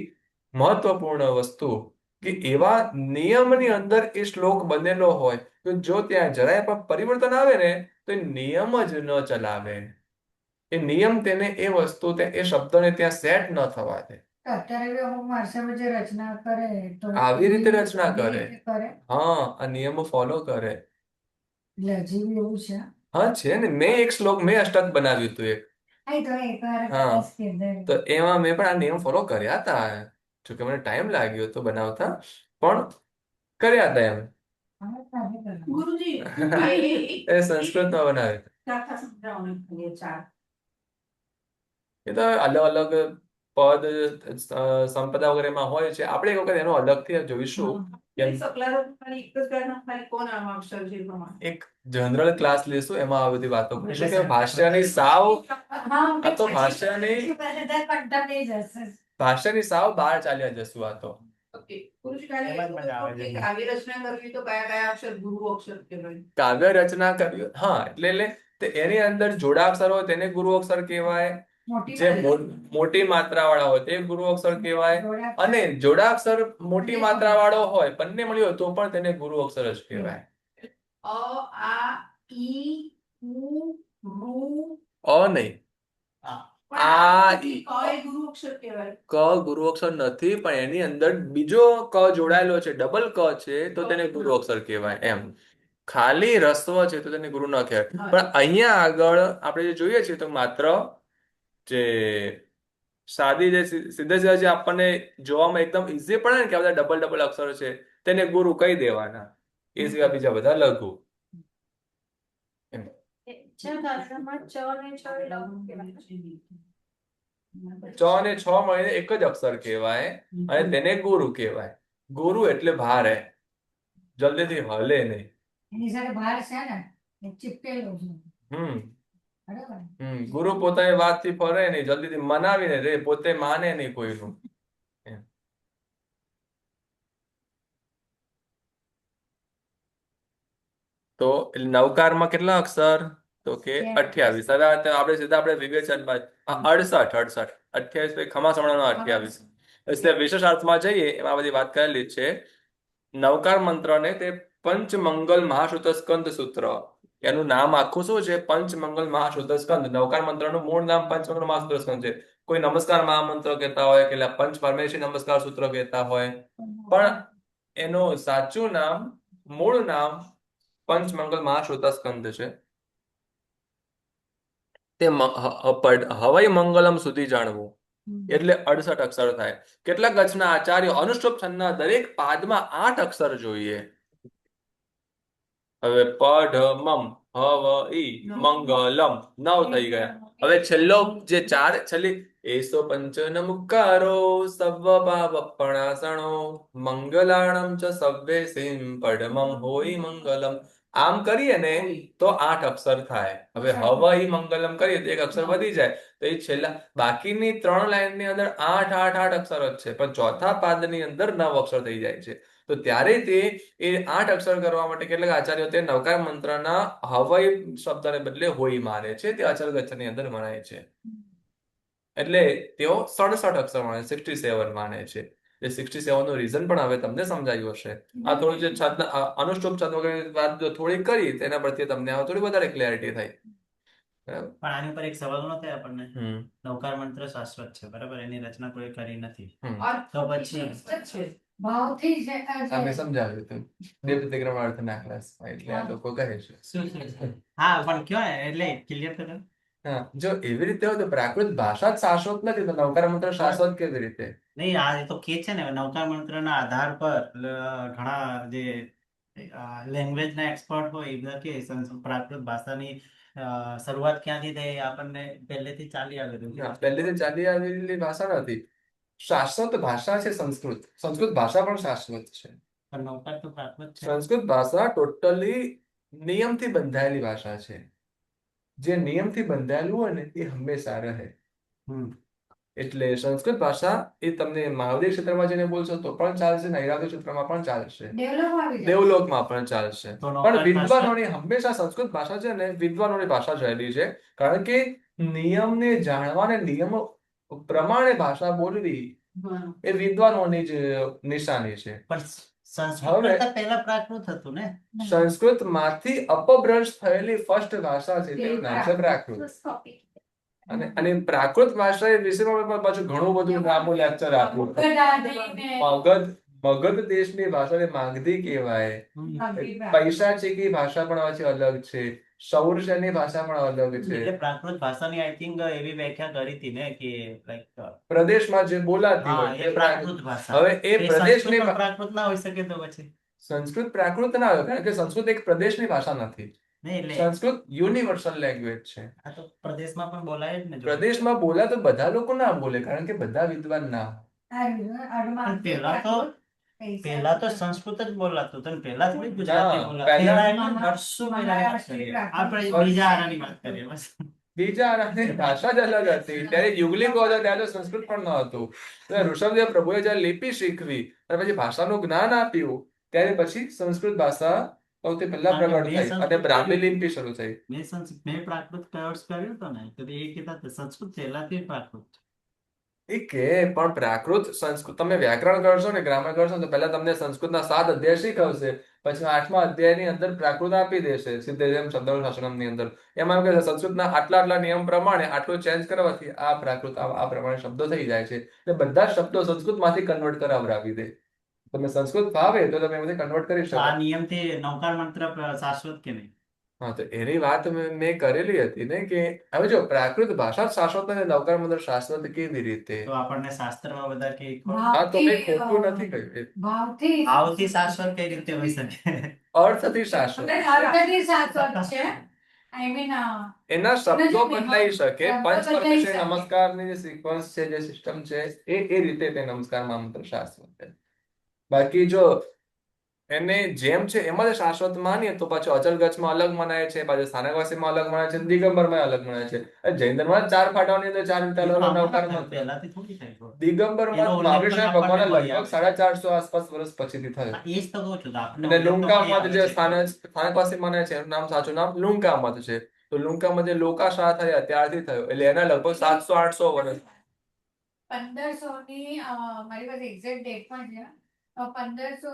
મહત્વપૂર્ણ વસ્તુ કે એવા નિયમની અંદર એ શ્લોક બનેલો હોય તો જો ત્યાં જરાય પણ પરિવર્તન આવે ને તો એ નિયમ જ ન ચલાવે. એ નિયમ તેને એ વસ્તુ એ શબ્દને ત્યાં સેટ ન થવા દે. અત્યારે બી અમુક માણસો જે રચના કરે તો આવી રીતે રચના આવી કરે. રીતે કરે. હા, આ નિયમો ફોલો કરે. એટલે હજી બી એવું છે. હા છે ને, મેં અષ્ટક બનાવ્યું હતું એક. હા, તો એકવાર હા. કદાચ કીધેલું. તો એમાં મેં પણ આ નિયમ ફોલો કર્યા હતા. જોકે મને ટાઈમ લાગ્યો હતો બનાવતા, પણ કર્યા હતા એમ. હવે તારે કરવાનું. ગુરુજી એ સંસ્કૃતમાં બનાવે. ગાથા સમજાવો ને ખાલી 4. એ તો અલગ અલગ પદ સંપદા વગેરેમાં હોય છે. આપણે એક વખત એનો અલગથી જોઈશું. કેમ સકલારો ખાલી એક જ ગાથા ખાલી કોણ આમ અક્ષર છે એ પ્રમાણે. એક જનરલ ક્લાસ લેશું, એમાં આ બધી વાતો કરીશું કે ભાષાની સાવ હા, આ તો ભાષાની બધા કંટાળી જશે. બહાર ચાલ્યા જશું આ તો. ઓકે ગુરુજી ખાલી એમાં જ મજા આવે છે. કે આવી રચના કરવી તો કયા કયા અક્ષર ગુરુ અક્ષર કહેવાય? કાવ્ય રચના કરવી, હા, એટલે તે એની અંદર જોડાક્ષર હોય તેને ગુરુ અક્ષર કહેવાય. મોટી જે વાત. મોટી માત્રા વાળા હોય તે ગુરુ અક્ષર કહેવાય. જોડાક્ષર. અને જોડાક્ષર મોટી માત્રા વાળો હોય, બંને મળ્યો હોય તો પણ તેને ગુરુ અક્ષર જ કહેવાય. અ આ ઈ ઉ ઋ. અ નહીં, આ આ ક એ ગુરુ અક્ષર કહેવાય. ક ગુરુ અક્ષર નથી, પણ એની અંદર બીજો ક જોડાયેલો છે, ડબલ ક છે, તો તેને ગુરુ અક્ષર કહેવાય. એમ ખાલી રસ્વ છે તો તેને ગુરુ ન કહેવાય. પણ અહીંયા આગળ આપણે જે જોઈએ છીએ તો માત્ર જે સાદી જે સીધા જે આપણને જોવામાં એકદમ ઈઝી પડે ને કે આ બધા ડબલ ડબલ અક્ષરો છે તેને ગુરુ કહી દેવાના, એ સિવાય બીજા બધા લઘુ. ચ અને છ મળીને એક જ અક્ષર કહેવાય અને તેને ગુરુ કહેવાય. ગુરુ એટલે ભારે, જલ્દીથી હલે નહીં. એની સાથે બહાર છે ને એ ચીપકેલું છે. હમ બરાબર. ગુરુ પોતાની વાતથી ફરે નહીં, જલ્દીથી મનાવીને રે, પોતે માને નહીં કોઈનું. એમ. તો નવકારમાં કેટલા અક્ષર? તો કે 28. હવે આપણે સીધા વિવેચનમાં 68 28 ખમાસમણાનો 28. એટલે વિશેષાર્થમાં જઈએ એમાં આ બધી વાત કરેલી જ છે. નવકાર મંત્રને તે પંચમંગલ મહાશ્રુત સ્કંદ સૂત્ર, એનું નામ આખું શું છે? પંચમંગલ મહાશ્રુત સ્કંદ. નવકાર મંત્રનું મૂળ નામ પંચમંગલ મહાશ્રુત સ્કંદ છે. કોઈ નમસ્કાર મહામંત્ર કહેતા હોય, કે પંચ પરમેશ્વરી નમસ્કાર સૂત્ર કહેતા હોય, પણ એનું સાચું નામ, મૂળ નામ પંચમંગલ મહાશ્રુત સ્કંદ છે. તે હવય મંગલમ સુધી જાણવું એટલે 68 અક્ષર થાય. કેટલાક કચ્છના આચાર્યો અનુષ્ટુપ છંદના દરેક પાદમાં 8 અક્ષર જોઈએ. હવે પઢ મમ હવ ઈ મંગલમ 9 થઈ ગયા. હવે છેલ્લો જે છેલ્લી એસો પંચ નમુકારો સવ પાવપણાસણો મંગલાણમ ચ સવ્વે સિમ પડમમ હોય મંગલમ. આમ કરીએ ને તો 8 અક્ષર થાય. હવે હવ ઈ મંગલમ કરીએ તો એક અક્ષર વધી જાય, તો એ છેલ્લા બાકીની 3 લાઈનની અંદર 8 8 8 અક્ષર જ છે, પણ ચોથા પાદની અંદર 9 અક્ષર થઈ જાય છે. તો ત્યારે તે એ 8 અક્ષર કરવા માટે કેટલાક આચાર્યો તે નવકાર મંત્રના હવય શબ્દને બદલે હોય મારે છે, તે અચલ ગચ્છની અંદર મનાય છે. એટલે તેઓ 67 અક્ષર માને 67 માને છે. એ 67 નું રીઝન પણ હવે તમને સમજાયું હશે. આ થોડું જે છંદ અનુષ્ટુપ છંદ વગેરે વાત જો થોડી કરી તેના પરથી તમને હવે થોડી વધારે ક્લેરિટી થઈ. બરાબર. પણ આની ઉપર એક સવાલ નો થાય આપણને. હમ નવકાર મંત્ર શાશ્વત છે, બરાબર, એની રચના કોઈ કરી નથી. હમ તો પછી છે. ભાવથી જ આ મેં સમજાવ્યું હતું બે પ્રતિક્રમણ અર્થના ક્લાસમાં, એટલે આ લોકો કહે છે. હા પણ કયો એટલે ક્લિયર કરો. હા, જો એવી રીતે હોય તો પ્રાકૃત ભાષા જ શાશ્વત નથી, તો નવકાર મંત્ર શાશ્વત કેવી રીતે? નહીં, આ એ તો કે છે ને નવકાર મંત્રના આધાર પર ઘણા જે લેંગ્વેજ ના એક્સપર્ટ હોય એ બધા કે પ્રાકૃત ભાષાની શરૂઆત ક્યાંથી થઈ આપણને પહેલેથી ચાલી આવેલું છે. પહેલેથી ચાલી આવેલી ભાષા નથી, શાશ્વત ભાષા છે સંસ્કૃત. સંસ્કૃત ભાષા પણ શાશ્વત છે. પણ નવકાર તો પ્રાકૃત છે. સંસ્કૃત ભાષા ટોટલી નિયમથી બંધાયેલી ભાષા છે. જે નિયમથી બંધાયેલું હોય ને એ હંમેશા રહે. હમ. એટલે સંસ્કૃત ભાષા એ તમને મહાવરી ક્ષેત્રમાં જઈને બોલશો તો પણ ચાલશે, નૈરાવ્ય ક્ષેત્રમાં પણ ચાલશે, ડેવલપ આવી જાય. દેવલોકમાં પણ ચાલશે. તો પણ નવકાર વિદ્વાનોની હંમેશા સંસ્કૃત ભાષા છે ને વિદ્વાનોની ભાષા જ રહેલી છે, કારણ કે નિયમને જાણવાને નિયમો પ્રમાણે ભાષા બોલવી હા. એ વિદ્વાનોની જ નિશાની છે. પણ સંસ્કૃત હવે- કરતા પહેલા પ્રાકૃત હતું ને. સંસ્કૃત માંથી અપભ્રંશ થયેલી ફર્સ્ટ ભાષા છે તેનું નામ છે પ્રાકૃત. અને પ્રાકૃત ભાષા એ વિષયમાં પણ પાછું ઘણું બધું લાંબુ લેક્ચર આપ્યું. મગધ દેશની ભાષાને માગધી કહેવાય. પૈશાચિકી ભાષા પણ પાછી અલગ છે. સૌરસેની ભાષા પણ અલગ છે. એટલે પ્રાકૃત ભાષાની આઈ થિંક એવી વ્યાખ્યા કરી હતી ને કે લાઈક પ્રદેશમાં જે બોલાતી હા હોય એ પ્રાકૃત ભાષા. હવે એ એ પ્રદેશની સંસ્કૃત પ્રાકૃત ના હોઈ શકે તો પછી સંસ્કૃત પ્રાકૃત ના આવે, કારણ કે સંસ્કૃત એક પ્રદેશની ભાષા નથી. નહીં એટલે સંસ્કૃત યુનિવર્સલ લેંગ્વેજ છે. આ તો પ્રદેશમાં પણ બોલાય જ ને જો. પ્રદેશમાં બોલા તો બધા લોકો ના બોલે, કારણ કે બધા વિદ્વાન ના હોય. પણ પહેલા તો સંસ્કૃત જ બોલાતું હતું ને પહેલા થોડી ગુજરાતી હા, બોલાતું. પહેલા- પહેલા એટલે વર્ષો પહેલાની વાત કરીએ. આપણે બીજા આરાની વાત કરીએ બસ. બીજા આરાની ભાષા જ અલગ હતી. ત્યારે યુગલિકો હતા ત્યારે તો સંસ્કૃત પણ ન હતું. ત્યારે ઋષભદેવ પ્રભુએ જયારે લિપિ શીખવી અને પછી ભાષાનું જ્ઞાન આપ્યું, ત્યારે પછી સંસ્કૃત ભાષા સૌથી પહેલા કારણ કે પ્રગટ થઈ સંસ્કૃત અને બ્રાહ્મી લિપિ શરૂ થઈ. મેં પ્રાકૃત કયોર્સ કર્યું હતું ને તો એ કહેતા હતા સંસ્કૃત પહેલાથી પ્રાકૃત. એ કે પણ પ્રાકૃત સંસ્કૃત તમે વ્યાકરણ કરશો ને ગ્રામર કરશો તો પહેલા તમને સંસ્કૃતના 7 અધ્યાય શીખવશે, પછી 8મા અધ્યાયની અંદર પ્રાકૃત આપી દેશે સિદ્ધેયમ શબ્દશાસ્ત્રમની અંદર. એમાં એમ કે સંસ્કૃતના આટલા નિયમ પ્રમાણે આટલું ચેન્જ કરવાથી આ પ્રાકૃત આ પ્રમાણે શબ્દો થઈ જાય છે. એટલે બધા જ શબ્દો સંસ્કૃતમાંથી કન્વર્ટ કરાવડાવી દે. તમે સંસ્કૃત ફાવે તો તમે એમાંથી કન્વર્ટ કરી તો શકો. આ નિયમથી નવકાર મંત્ર શાશ્વત કે નહીં? હા, તો એની વાત મેં કરેલી હતી ને કે હવે જો પ્રાકૃત ભાષા જ શાશ્વત અને નવકાર મંત્ર શાશ્વત કેવી રીતે? તો આપણને શાસ્ત્રમાં બધા કે આ તો મેં ખોટું નથી કહ્યું. ભાવથી આવથી શાશ્વત કઈ રીતે હોઈ શકે? અર્થથી શાશ્વત. અર્થથી શાશ્વત છે. I mean, એના શબ્દો નથી બદલાઈ શકે. શબ્દો પંચ બદલાઈ પરમેશ્વરી શકે. નમસ્કારની જે સિક્વન્સ છે, જે સિસ્ટમ છે, એ રીતે તે નમસ્કારમાં મંત્ર શાશ્વત છે. બાકી જો એને જેમ છે એમાં જ શાશ્વત માનીએ તો પાછું અચલગચ્છમાં અલગ મનાય છે, પાછું સ્થાનકવાસીમાં અલગ મનાય છે, દિગંબરમાં અલગ મનાય છે. જૈન ધર્મમાં 4 ફાટાઓની અંદર 4 રીતે અલગ નવકાર મંત્ર. પહેલાથી થોડી થાય તો. દિગંબરમાં એનો ઉલ્લેખ મહાવીર પણ ભગવાન આપણને મળી લગભગ આવે. 450 આસપાસ વર્ષ પછીથી થયો. એ જ તો કહું છું તો આપણને અને ઉલ્લેખ તો મળી લુંકા મત આવે જે છે. સ્થાનકવાસી મનાય છે એનું નામ સાચું નામ લુંકા મત છે. તો લુંકા મત જે લોકાશાહ થયા ત્યારથી થયો, એટલે એના લગભગ 700-800 વર્ષ. 1500 ની મારી પાસે એક્ઝેક્ટ ડેટ પણ છે. 1500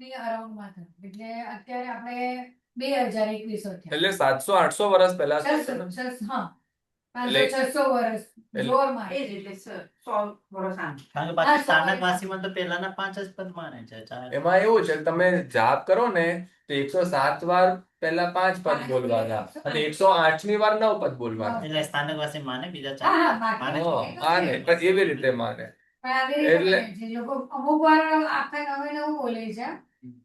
ની અરાઉન્ડમાં થયું. એટલે અત્યારે આપણે 2021 થયા. એટલે 700-800 વર્ષ પહેલા થયો ને. 600, હા, 500-600 એટલે- વર્ષ એટલે- જોરમાં. એ જ એટલે 100 વર્ષ આમ. કારણ કે પાછી હા, સ્થાનકવાસીમાં તો પહેલાના 5 જ પદ માને છે. એમાં એવું છે કે તમે જાપ કરો ને તો 107 વાર પહેલા 5 પદ બોલવાના અને 108મી વાર 9 પદ બોલવાના. એટલે સ્થાનકવાસી માને બીજા હા, 4 હા, માને બાકી છે. હા, આને પણ એવી રીતે માને. પણ આવી રીતે એટલે- બને છે. લોકો અમુક વાર આખા 9 બોલે છે,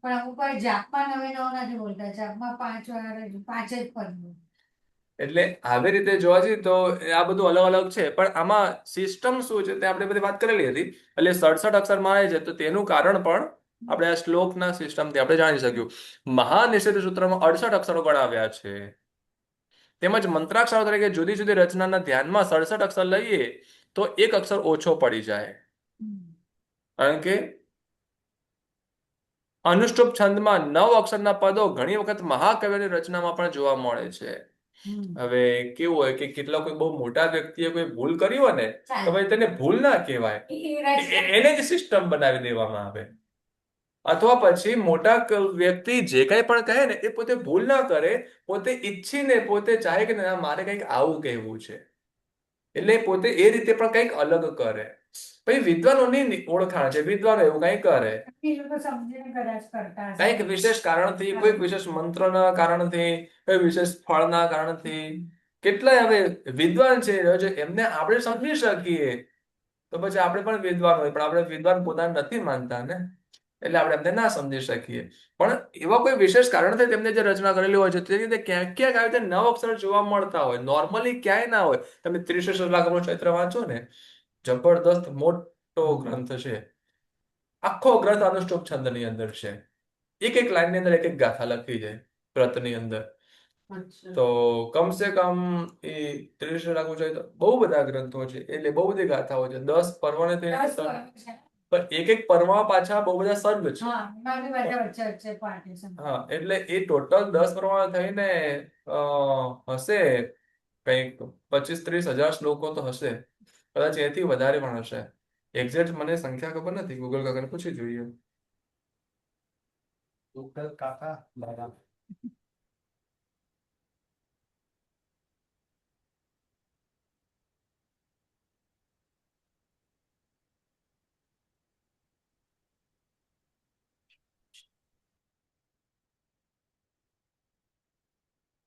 પણ અમુક વાર જાપમાં 9 નથી બોલતા. જાપમાં 5 વાર 5 જ પદ બોલે. એટલે આવી રીતે જોવા જઈએ તો આ બધું અલગ અલગ છે, પણ આમાં સિસ્ટમ શું છે તે આપણે બધી વાત કરેલી હતી. એટલે 67 અક્ષર માને છે તો તેનું કારણ પણ આપણે આ શ્લોકના સિસ્ટમથી આપણે જાણી શક્યું. મહાનિષેધ સૂત્રમાં 68 અક્ષરો ગણાવ્યા છે. તેમજ મંત્રાક્ષરો તરીકે જુદી જુદી રચનાના ધ્યાનમાં 67 અક્ષર લઈએ તો એક અક્ષર ઓછો પડી જાય, કારણ કે અનુષ્ટુપ છંદમાં 9 અક્ષરના પદો ઘણી વખત મહાકવિની રચનામાં પણ જોવા મળે છે. હવે કેવું હોય કે કેટલા કોઈ બહુ મોટા વ્યક્તિએ કોઈ ભૂલ કરી હોય ને તો ચાલે. ભાઈ તેને ભૂલ ના કહેવાય, એને જ સિસ્ટમ બનાવી દેવામાં આવે. અથવા પછી મોટા વ્યક્તિ જે કઈ પણ કહે ને એ પોતે ભૂલ ના કરે, પોતે ઈચ્છીને પોતે ચાહે કે ના મારે કંઈક આવું કહેવું છે, એટલે પોતે એ રીતે પણ કંઈક અલગ કરે. પછી વિદ્વાનોની ઓળખાણ છે, વિદ્વાનો એવું કંઈ કરે એ લોકો સમજીને કદાચ કરતા હશે. કંઈક વિશેષ કારણથી, કોઈક વિશેષ મંત્રના કારણથી, કોઈ વિશેષ ફળના કારણથી. કેટલાય હવે વિદ્વાન છે જો એમને આપણે સમજી શકીએ તો પછી આપણે પણ વિદ્વાન હોય, પણ આપણે વિદ્વાન પોતાને નથી માનતા ને, એટલે આપણે એમને ના સમજી શકીએ. પણ એવા કોઈ વિશેષ કારણથી તેમને જે રચના કરેલી હોય છે તે રીતે ક્યાંક ક્યાંક આવી રીતે નવ અક્ષર જોવા મળતા હોય, નોર્મલી ક્યાંય ના હોય. તમે 36 લાખનું ચૈત્ર વાંચો ને, જબરદસ્ત મોટો ગ્રંથ છે, આખો ગ્રંથ અનુષ્ટુપ છંદની અંદર છે, એક એક લાઈનની અંદર એક એક ગાથા લખી છે વ્રતની અંદર. અચ્છા. તો કમસે કમ એ 36 લાખ ચૈત્ર બહુ બધા ગ્રંથો છે, એટલે બહુ બધી ગાથાઓ છે, 10 પર્વને થઈને 10 પણ એક એક પર્વમાં પાછા બહુ બધા સર્ગ છે. હા, એમાં બી બધા વચ્ચે વચ્ચે પાર્ટીશન. હા, એટલે એ ટોટલ 10 પર્વમાં થઈને હશે કંઈક 25-30 હજાર શ્લોકો તો હશે, કદાચ એથી વધારે પણ હશે. એક્ઝેક્ટ મને સંખ્યા ખબર નથી, ગૂગલ કાકાને પૂછી જોઈએ. ગૂગલ કાકા બરાબર.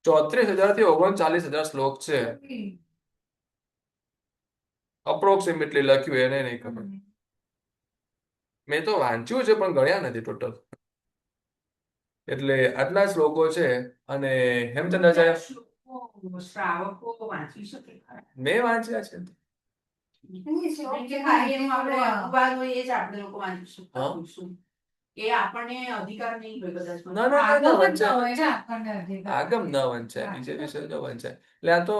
ચોત્રીસ હજાર થી 39,000 શ્લોક છે, અપ્રોક્સિમેટલી લખ્યું, એને નહીં ખબર. મેં તો વાંચ્યું છે પણ ગણ્યા નથી ટોટલ. એટલે આટલા શ્લોકો છે. અને હેમચંદ્રાચાર્ય શ્રાવકો વાંચી શકે ખરા? મેં વાંચ્યા છે. કારણ કે ખાલી એનું આપણે અનુવાદ હોય એ જ આપણે લોકો વાંચી શકતા હા. હોઈશું. એ આપણને અધિકાર નહીં હોય કદાચ. ના, ના, ના, ના, આગળ વંચાય. હોય ને આપણને અધિકાર. આગમ ન વંચાય, બીજે વિષય ન વંચાય. એટલે આ તો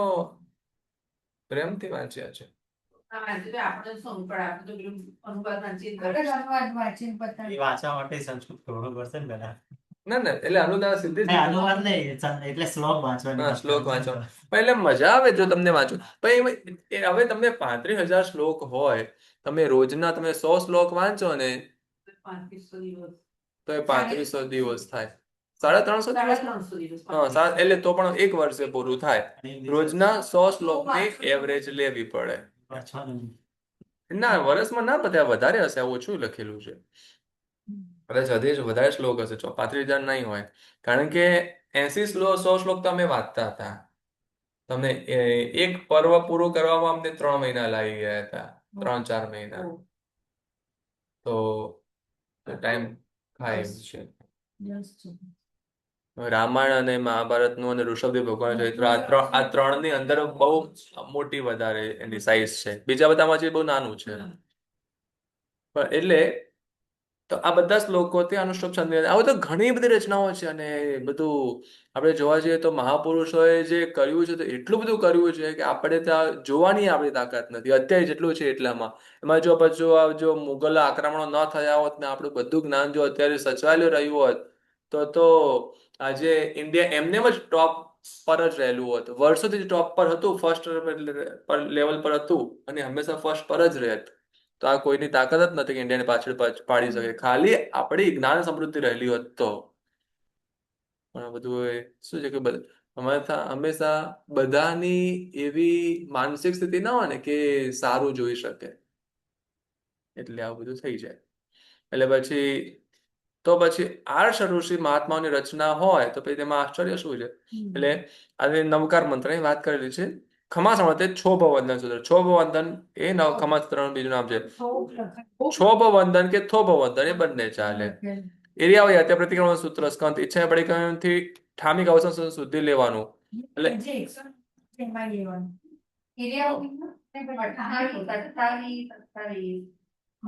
પ્રેમથી વાંચ્યા છે. આ વાંચી તો આપણે શું પડે, આપણે તો પેલું અનુવાદ વાંચીએ જ આપણે જ અનુવાદ વાંચીને એ પતાવી. વાંચવા માટે સંસ્કૃત ખબર પડશે ને પેલા. ના, ના, એટલે અનુદાન સીધી જ નહીં, અનુવાદ નહીં, એટલે શ્લોક વાંચવાની હા, વાત શ્લોક કરું છું. વાંચો. પણ એટલે મજા આવે જો તમને વાંચો. પણ હવે તમને 35,000 શ્લોક હોય, તમે રોજના તમે 100 શ્લોક વાંચો ને 3500 દિવસ. તો એ 3500 દિવસ થાય. 350 દિવસ. 350 દિવસ. હા, એટલે તો પણ એક વર્ષે પૂરું થાય. અને એક દિવસ રોજના 100 શ્લોકની એવરેજ લેવી પડે. વાંચવાનું. ના, વર્ષમાં ના બધા વધારે હશે, આવું ઓછું લખેલું છે. કદાચ વધારે શ્લોક હશે, 35,000 નહીં હોય. કારણ કે 80 શ્લોક 100 શ્લોક તો અમે વાંચતા હતા. તમને એક પર્વ પૂરું કરવામાં અમને 3 મહિના લાગી ગયા હતા, 3-4 મહિના. તો ટાઈમ ખાય એવું છે. રામાયણ અને મહાભારતનું અને ઋષભદેવ ભગવાન ચરિત્ર આ ત્રણની અંદર બહુ મોટી વધારે એની સાઈઝ છે. બીજા બધામાં જે બહુ નાનું છે. પણ એટલે તો આ બધા શ્લોકોથી અનુષ્ટુપ છંદ, આવું તો ઘણી બધી રચનાઓ છે. અને બધું આપણે જોવા જઈએ તો મહાપુરુષોએ જે કર્યું છે તો એટલું બધું કર્યું છે કે આપણે ત્યાં જોવાની આપણી તાકાત નથી. અત્યારે જેટલું છે એટલામાં, એમાં જો પછી જો મુગલ આક્રમણો ન થયા હોત ને આપણું બધું જ્ઞાન જો અત્યારે સચવાયેલું રહ્યું હોત તો આજે ઇન્ડિયા એમનેમ જ ટોપ પર જ રહેલું હોત. વર્ષોથી ટોપ પર હતું, ફર્સ્ટ લેવલ પર હતું અને હંમેશા ફર્સ્ટ પર જ રહેત. તો આ કોઈની તાકાત જ નથી કે ઇન્ડિયાને પાછળ પાડી શકે, ખાલી આપણી જ્ઞાન સમૃદ્ધિ રહેલી હોત તો. પણ બધું એ શું છે કે હંમેશા બધાની એવી માનસિક સ્થિતિ ના હોય ને કે સારું જોઈ શકે, એટલે આવું બધું થઈ જાય. એટલે પછી આર્ષ ઋષિ મહાત્માઓની રચના હોય તો પછી તેમાં આશ્ચર્ય શું છે? એટલે આજે નવકાર મંત્રની વાત કરેલી છે. ખમાસણ તે છોભવંદન સૂત્ર. છોભવંદન એ ખમાસૂત્રનું બીજું નામ છે. છોભવંદન કે થોભવંદન એ બંને ચાલે. એરિયા હોય ત્યાં પ્રતિક્રમણ સૂત્ર સ્કંદ ઈચ્છા પડીકરણથી ઠામિક અવસાન સુધી લેવાનું. એટલે જે 100 એમાં લેવાનું. એરિયા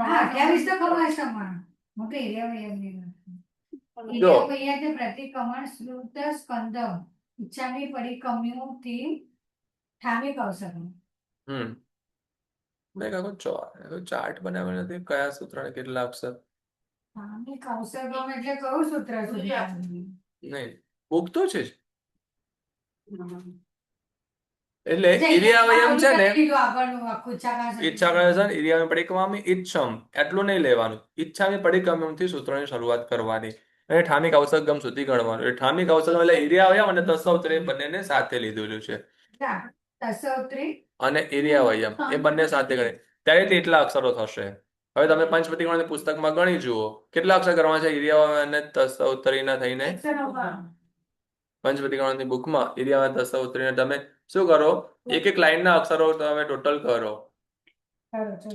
હા, 28 તો કમાસમાં. હું તો એરિયા યાદ નહીં રાખતી. જો એરિયા તે પ્રતિક્રમણ શ્રુત સ્કંદમ ઈચ્છાની પરિક્રમ્યોથી ઠામિક અવસરમ. મેં કહ્યું ચાર્ટ બનાવ્યો નથી કયા સૂત્ર કેટલા અક્ષર. ઠામિક અવસરમ એટલે કયું સૂત્ર સુધી? નહીં, બુક તો છે જ. એટલે ઇરિયાવયમ છે ને લીધું આગળનું આખું ઈચ્છા કરે છે ઇરિયામી પરિક્રમામી ઈચ્છમ એટલું નહીં લેવાનું. ઈચ્છામી પરિક્રમથી સૂત્રોની શરૂઆત કરવાની અને ઠામિક અવસર્ગમ સુધી ગણવાનું. એટલે ઠામિક અવસર્ગમ એટલે ઇરિયાવયમ અને તસ્સૌત્રી બંનેને સાથે લીધેલું છે તસોત્રી અને ઇરિયાવયમ એ બંને સાથે ગણે ત્યારે કેટલા અક્ષરો થશે. હવે તમે પંચપતિગણની પુસ્તકમાં ગણી જુઓ કેટલા અક્ષર કરવાના છે ઇરિયાવયમ અને તસ્સૌત્રીના થઈને. 199 પંચપતિગણની બુકમાં ઇરિયાવયમ તસ્સૌત્રીને તમે શું કરો એક એક લાઈનના અક્ષરો તમે ટોટલ કરો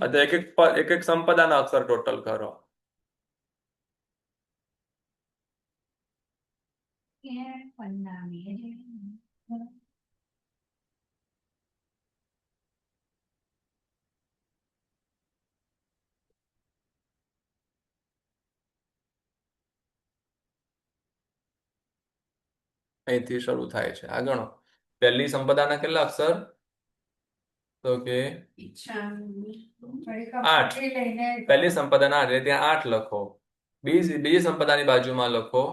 અથવા એક એક સંપદાના અક્ષર ટોટલ કરો. અહીંથી શરૂ થાય છે. આ ગણો પહેલી સંપદાના કેટલા અક્ષર તો કે આઠ. લઈને પહેલી સંપદાના 8 એટલે ત્યાં 8 લખો. બીજી સંપદાની બાજુમાં લખો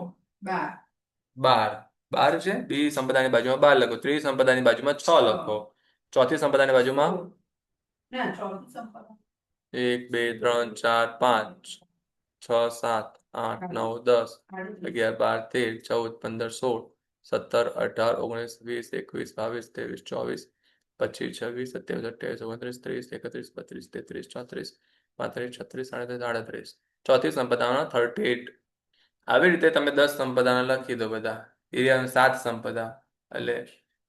12. 12 છે. બીજી સંપદાની બાજુમાં 12 લખો. ત્રીજી સંપદાની બાજુમાં 6 લખો. ચોથી સંપદાની બાજુમાં ના ચોથી સંપદા 1 2 3 4 5 6 7 8 9 10 11 12 13 14 15 16 17 18 19 20 21 22 23 24 25 26 27 28 29 30 31 32 33 34 35 36 37 38 ચોથી સંપદામાં 38. આવી રીતે તમે 10 સંપદાના લખી દો બધા. એરિયા 7 સંપદા એટલે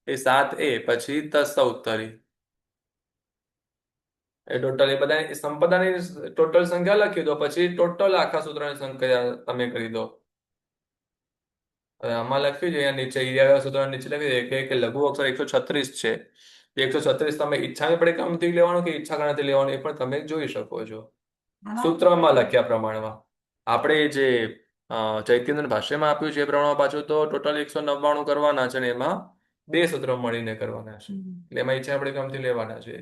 એ 7 પછી તસ્સૌત્તરી એ ટોટલ એ બધા સંપદાની ટોટલ સંખ્યા લખી દો પછી ટોટલ આખા સૂત્રની સંખ્યા તમે કરી દો. હવે આમાં લખ્યું છે અહીંયા નીચે ઇરિયા સૂત્રના નીચે લખ્યું છે કે લઘુ અક્ષર 136 છે. 136 તમે ઈચ્છાની પરિક્રમથી લેવાનું કે ઈચ્છા ગણનાથી લેવાનું એ પણ તમે જોઈ શકો છો સૂત્રમાં લખ્યા પ્રમાણમાં. આપણે જે ચૈતન્ય ભાષ્યમાં આપ્યું છે એ પ્રમાણે પાછું તો ટોટલ 199 કરવાના છે ને એમાં 2 સૂત્રો મળીને કરવાના છે એટલે એમાં ઈચ્છા પરિક્રમથી લેવાના છે.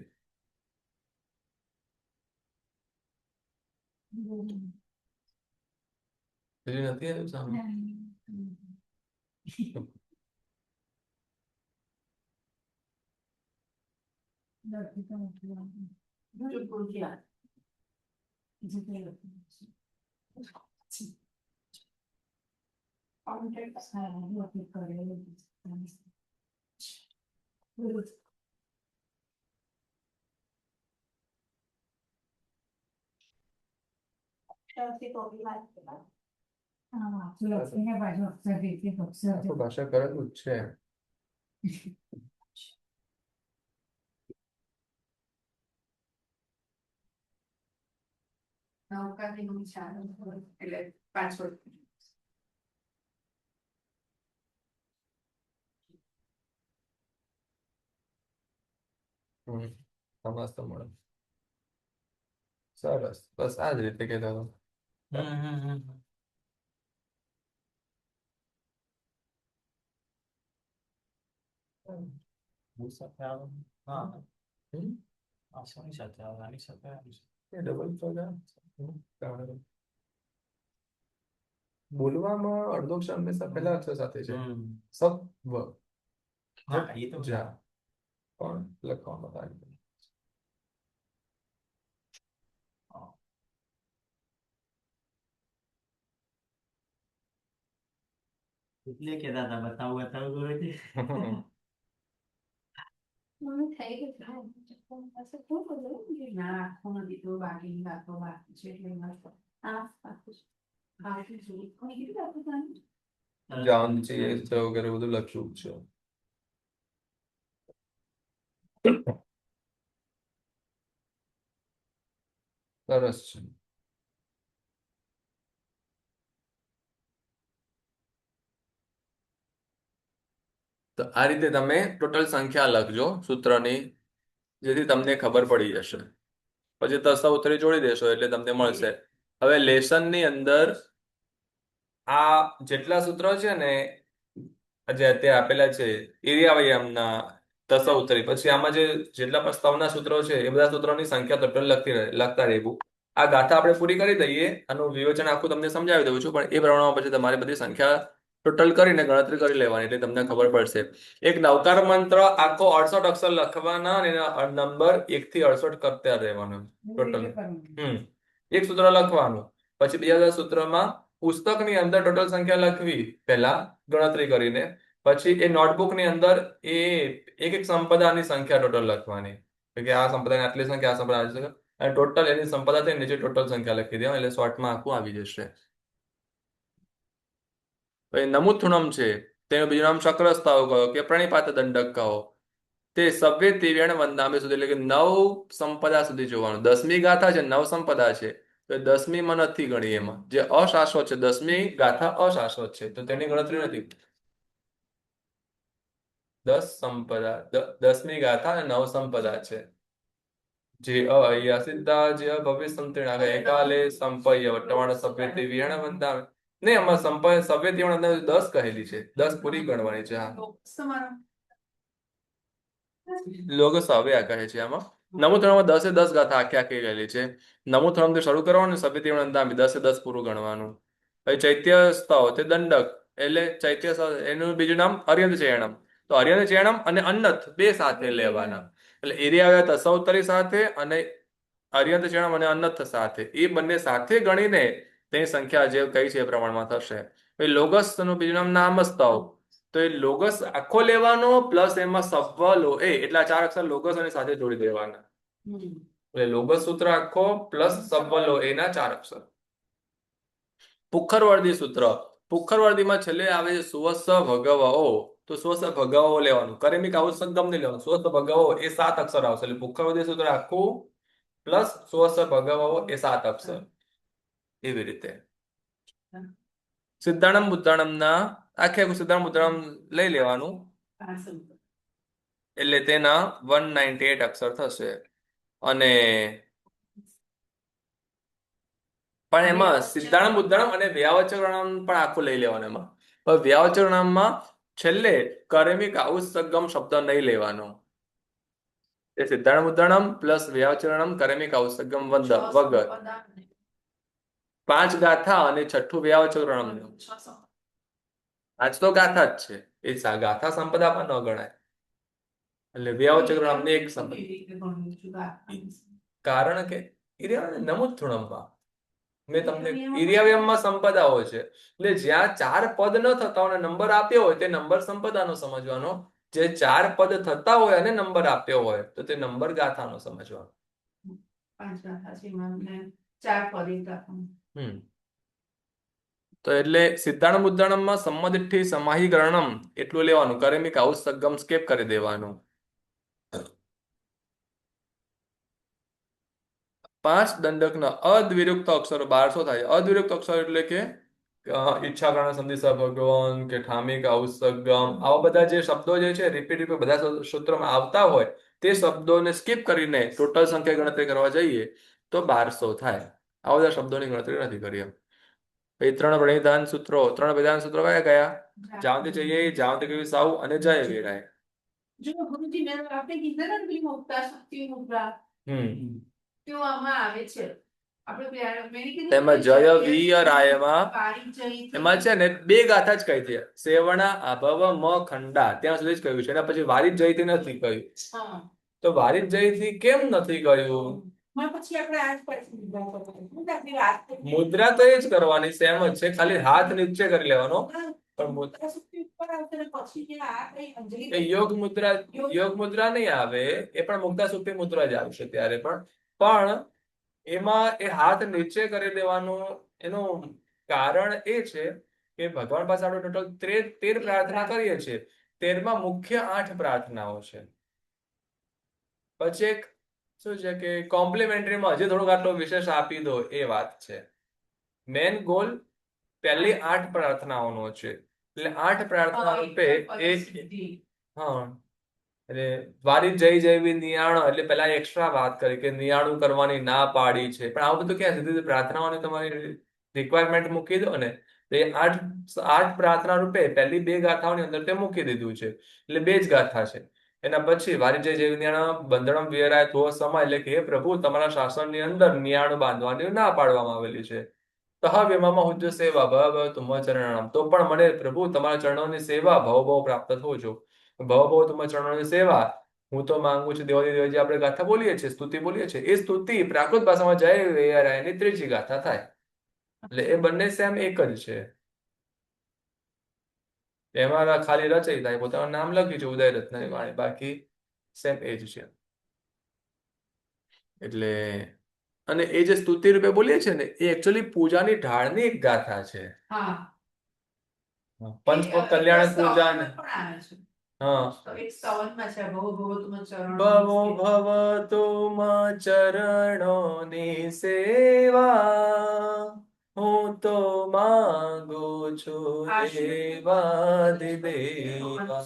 બીજું નથી આવ્યું સામે? આખું ભાષા કરેલું જ છે. નવકાની નું ચાર એટલે 5 વર્ષ સમજતો મળે. સરસ. બસ આ જ રીતે કહેતા હતો. એ ડબલ બોલવામાં અડધો અક્ષર હંમેશા પહેલા અક્ષર સાથે છે. સત્વ જા પણ લખવામાં થાય. એટલે કેતા હતા બતાવું ગુરુજી. ના આખું નથી તો બાકીની વાતો બાકી છે એટલે એમાં જાન છે વગેરે બધું લખ્યું છે. સરસ છે. તો આ રીતે તમે ટોટલ સંખ્યા લખજો સૂત્રની જેથી તમને ખબર પડી જશે. પછી તસ્સૌત્તરી જોડી દેશો એટલે તમને મળશે. હવે લેસનની અંદર આ જેટલા સૂત્રો છે ને જે અત્યારે આપેલા છે ઇરિયાવયમના તસ્સૌત્તરી પછી આમાં જેટલા પણ સ્તવના સૂત્રો છે એ બધા સૂત્રોની સંખ્યા ટોટલ લખતા રહેવું. આ ગાથા આપણે પૂરી કરી દઈએ. આનું વિવેચન આખું તમને સમજાવી દઉં છું પણ એ પ્રમાણે પછી તમારે બધી સંખ્યા ટોટલ કરીને ગણતરી કરી લેવાની એટલે તમને ખબર પડશે. એક નવકાર મંત્ર આખો 68 અક્ષર લખવાના અને એના નંબર 1 થી 68 કરતા રહેવાનો ટોટલ. એક સૂત્ર લખવાનું, પછી બીજા બધા સૂત્રમાં પુસ્તકની અંદર ટોટલ સંખ્યા લખવી પહેલા ગણતરી કરીને, પછી એ નોટબુકની અંદર એ એક એક સંપદાની સંખ્યા ટોટલ લખવાની કે આ સંપદાની આટલી સંખ્યા, આ સંપદા આટલી સંખ્યા, અને ટોટલ એની સંપદા થઈને નીચે ટોટલ સંખ્યા લખી દેવાની એટલે શોર્ટમાં આખું આવી જશે. પછી નમૂથુણમ છે તેનું બીજું નામ શક્રસ્તાવ કહો કે પ્રણિપાત દંડક કહો. તે સભ્ય તેવ્યાણ વંદામે સુધી એટલે કે 9 સંપદા સુધી જોવાનું. 10મી ગાથા છે, 9 સંપદા છે, તો 10મીમાં નથી ગણી. એમાં જે અશાશ્વત છે, 10મી ગાથા અશાશ્વત છે તો તેની ગણતરી નથી. 10 સંપદા 10મી ગાથા અને 9 સંપદા છે. જે અયા સિદ્ધા જે ભવ્ય સંતીર્ણ એકાલે સંપય વર્તમાન સભ્ય તેવ્યાણ વંદામે. નહીં, આમાં સંપય સભ્ય તેવ્યાણ વંદામે 10 કહેલી છે, 10 પૂરી ગણવાની છે. હા, તમારો લોગસ હવે આ કહે છે. આમાં નમૂથણમાં 10 ગાથા આખી આખી ગયેલી છે. નમૂથણમથી શરૂ કરવાનું, સભ્ય તેવ્યાણ વંદામે 10 પૂરું ગણવાનું. પછી ચૈત્ય સ્તવ તે દંડક એટલે ચૈત્ય એનું બીજું નામ અર્યંત ચયણમ. તો અર્યંત ચયણમ અને અન્નથ બે સાથે લેવાના એટલે એરિયા આવ્યા તસૌતરી સાથે અને અર્યંત ચયણમ અને અન્નથ સાથે, એ બંને સાથે ગણીને તેની સંખ્યા જે કઈ છે એ પ્રમાણમાં થશે. પછી લોગસ નું બીજું નામ નામસ્તવ. તો એ લોગસ આખો લેવાનો પ્લસ એમાં સવ્વ લો એ એટલા 4 અક્ષર લોગસ અને સાથે જોડી દેવાના. એટલે લોગસ સૂત્ર આખો પ્લસ સવ્વ લો એના 4 અક્ષર. પુખરવર્દી સૂત્ર. પુખરવર્દીમાં છેલ્લે આવે છે સુવસ્સ ભગવઓ. તો સુવસ્સ ભગવઓ લેવાનું, કરેમિક આવું સંગમ નહીં લેવાનું. સુવસ્સ ભગવઓ એ 7 અક્ષર આવશે એટલે પુખરવર્દી સૂત્ર આખું પ્લસ સુવસ્સ ભગવઓ એ 7 અક્ષર. એવી રીતે સિદ્ધાણમ બુદ્ધાણમના આખે આખું સિદ્ધાણમ બુદ્ધાણમ લઈ લેવાનું એટલે તેના 198 અક્ષર થશે. અને પણ એમાં સિદ્ધાણમ બુદ્ધાણમ અને વ્યાવચરણમ પણ આખું લઈ લેવાનું. એમાં પણ વ્યાવચરણમમાં છેલ્લે કરેમિક આઉસગમ શબ્દ નહીં લેવાનો. એ સિદ્ધાણમ બુદ્ધાણમ પ્લસ વ્યાવચરણમ કરેમિક આઉસગમ વગર 5 ગાથા અને 6ઠું વ્યાવચરણમ. આજ તો ગાથા જ છે, એ ગાથા સંપદા પણ ન ગણાય એટલે વ્યાવચરણમ ને એક સંપદા. કારણ કે નમૂથુણમમાં મેં તમને ઇરિયાવ્યમમાં સંપદાઓ છે એટલે જ્યાં 4 પદ ન થતા હોય નંબર આપ્યો હોય તે નંબર સંપદાનો સમજવાનો. જે 4 પદ થતા હોય અને નંબર આપ્યો હોય તો તે નંબર ગાથાનો સમજવાનો. 5 ગાથા છે એમાં 4 પદ એક ગાથા. તો એટલે સિદ્ધાણ બુદ્ધાણમમાં સંમદિઠ્ઠી સમાહીકરણમ એટલું લેવાનું, કરેમિક આઉસ સગમ સ્કેપ કરી દેવાનું. 5 દંડકના અદ્વિરુક્ત અક્ષરો 1200 થાય. અદ્વિરુક્ત અક્ષર એટલે કે ઈચ્છા કારણ સંધિસા ભગવાન કે ઠામિક આઉસગમ આવા બધા જે શબ્દો જે છે રિપીટ બધા સૂત્રોમાં આવતા હોય તે શબ્દોને સ્કીપ કરીને ટોટલ સંખ્યા ગણતરી કરવા જઈએ તો 1200 થાય. આવા બધા શબ્દોની ગણતરી નથી કરી. એ 3 પ્રણિધાન સૂત્રો. 3 પ્રણિધાન સૂત્રો કયા કયા? જાવતી चाहिए, જાવતી કેવી સાવ અને જય વેરાય. જો ગુરુજી મેં આપણે કીધું ને પેલી મુક્તા શક્તિ મુદ્રા તો આમાં આવે છે. આપણે મેં કીધું તેમાં જય વીય રાયમાં પારિજય એમાં છે ને 2 ગાથા જ કહી છે, સેવણા આભવ મ ખંડા ત્યાં સુધી જ કહ્યું છે. એના પછી વારિત જયથી નથી કહ્યું. હા તો વારિત જયથી કેમ નથી કહ્યું? પછી આપણે આજ પછી મુદ્રા કરવાની. મુદ્રા તો એ જ કરવાની, સેમ જ છે, ખાલી હાથ નીચે કરી લેવાનો. પણ મુદ્રા શક્તિ ઉપર આવશે ને પછી જે આ કઈ અંજલિ એ યોગ મુદ્રા નહીં આવે, એ પણ મુક્તા સુક્તિ મુદ્રા જ આવશે ત્યારે પણ એમાં એ હાથ નીચે કરી દેવાનું. એનું કારણ એ છે કે ભગવાન પાસે આપણે ટોટલ 13 પ્રાર્થના કરીએ છીએ. 13માં મુખ્ય 8 પ્રાર્થનાઓ છે. પછી એક શું છે કે કોમ્પ્લિમેન્ટરીમાં હજી થોડુંક આટલો વિશેષ આપી દો એ વાત છે. મેન ગોલ પહેલી 8 પ્રાર્થનાઓનો છે એટલે 8 પ્રાર્થના રૂપે એ હા એટલે વારી જય જયવી નિયાણો એટલે પેલા એક્સ્ટ્રા વાત કરી કે નિયાણું કરવાની ના પાડી છે. પણ આવું બધું ક્યાં સીધી પ્રાર્થનાઓને તમારી રિક્વાયરમેન્ટ મૂકી દો ને તો એ 8 પ્રાર્થના રૂપે પહેલી 2 ગાથાઓની અંદર તે મૂકી દીધું છે એટલે 2 જ ગાથા છે. એના પછી વારી જય જયવી નિયાણો બંધણમ વિયરાય થો સમય એટલે કે હે પ્રભુ તમારા શાસનની અંદર નિયાણું બાંધવાની ના પાડવામાં આવેલી છે. વિમામાં હુજ્જ સેવા ભવ ભવ તુમ ચરણામ, તો પણ મને પ્રભુ તમારા ચરણોની સેવા ભવ ભવ પ્રાપ્ત થવો છો. ભવ ભવ તુમ ચરણોની સેવા હું તો માંગુ છું. દેવાદી જે આપણે ગાથા બોલીએ છીએ, સ્તુતિ બોલીએ છીએ, એ સ્તુતિ પ્રાકૃત ભાષામાં જય વેરાયની ત્રીજી ગાથા થાય. એટલે એ બંને સેમ એક જ છે. એમાં ખાલી રચયિતાએ પોતાનું નામ લખ્યું છે ઉદય રત્નની વાણી, બાકી સેમ એ જ છે. એટલે અને એ જે સ્તુતિ રૂપે બોલીએ છીએ ને, એ એકચ્યુઅલી પૂજાની ઢાળની એક ગાથા છે. હા પંચ કલ્યાણ પૂજા ને પણ આવે છે. હા તો એક સ્તવનમાં છે ભવો ભવો તુમ ભવો ચરણોની ભવ તુમ ચરણોની સેવા હું તો માંગુ છું દેવાદિદેવા.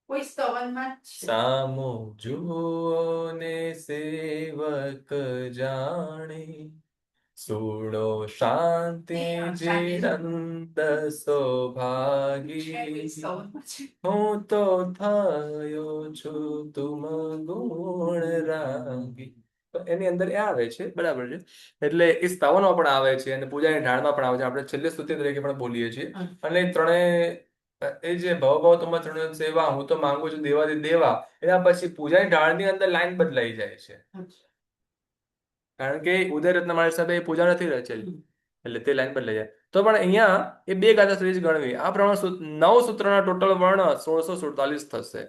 કોઈ સ્તવનમાં જ છે. સામુ જુઓ ને સેવક જાણી, સુડો શાંતિ જીરંત સૌભાગી, સ્તવનમાં છે. હું તો થયો છું તુમ ગુણ રાગી. તો એની અંદર એ આવે છે, બરાબર છે. એટલે એ સ્તવનો પણ આવે છે અને પૂજાની ઢાળમાં પણ આવે છે. આપણે છેલ્લે સ્તુતિ તરીકે પણ બોલીએ છીએ. અને ત્રણેય એ જે ભવ ભવ તુમ ચરણોની સેવા હું તો માંગુ છું દેવાદી દેવા, એના પછી પૂજાની ઢાળની અંદર લાઈન બદલાઈ જાય છે. કારણ કે ઉદય રત્ન મારા હિસાબે એ પૂજા નથી રચેલી, એટલે તે લાઈન બદલાઈ જાય. તો પણ અહીંયા એ બે ગાથા શ્રેષ્ઠ ગણવી. આ પ્રમાણે 9 સૂત્રના ટોટલ વર્ણ 1647 થશે.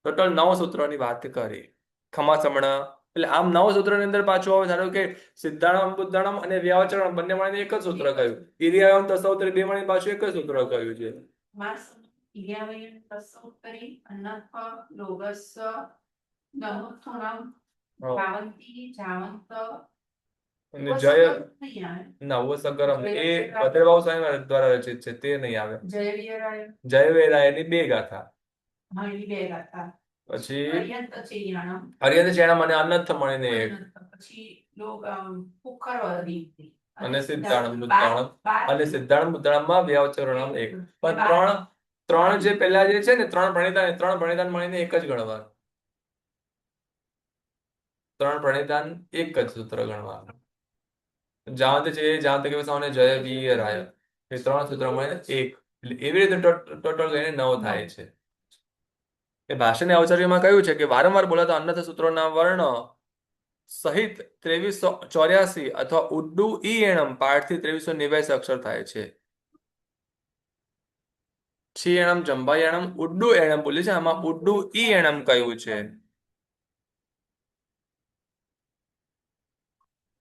ટોટલ 9 સૂત્રોની વાત કરી. ખમાસમણ એટલે આમ 9 સૂત્રોની અંદર પાછું આવે. ધારો કે સિદ્ધાણમ બુદ્ધાણમ અને વ્યાવચરણ બંને મળીને એક જ સૂત્ર કહ્યું. ઇરિયામ તસૌત્રી બે મળીને પાછું એક જ સૂત્ર કહ્યું છે. ઇર્યાવયન તસૌત્રી અનથ લોગસ નમુથુણમ ભાવંતી જાવંત અને જય નવો સગરમ એ ભદ્રભાવ સ્વામી દ્વારા રચિત છે, તે નહીં આવે. જય વેરાયની બે ગાથા. પછી અર્યંત ચેણમ અને અનર્થ મળીને એક, અને સિદ્ધાણમ બુદ્ધાણમ અને સિદ્ધાણમ બુદ્ધાણમમાં વ્યાવચરણમ એક. પણ ત્રણ જે પેલા જે છે ને ત્રણ પ્રણિધાન મળીને એક જ ગણવાનું. ત્રણ પ્રણિધાન એક જ સૂત્ર ગણવાનું. જાંત છે જાંત કે સામે જય વીર રાય, એ ત્રણ સૂત્ર મળીને એક. એવી રીતે ટોટલ લઈને 9 થાય છે. એ ભાષાની અવચર્યમાં કહ્યું છે કે વારંવાર બોલાતા અન્યથ સૂત્રોના વર્ણ સહિત 2384 અથવા ઉડ્ડુ ઈ એણમ પાઠથી 2389 અક્ષર થાય છે. છી એણમ જંભાઈ એણમ ઉડ્ડુ એણમ બોલે છે, આમાં ઉડ્ડુ ઈ એણમ કહ્યું છે.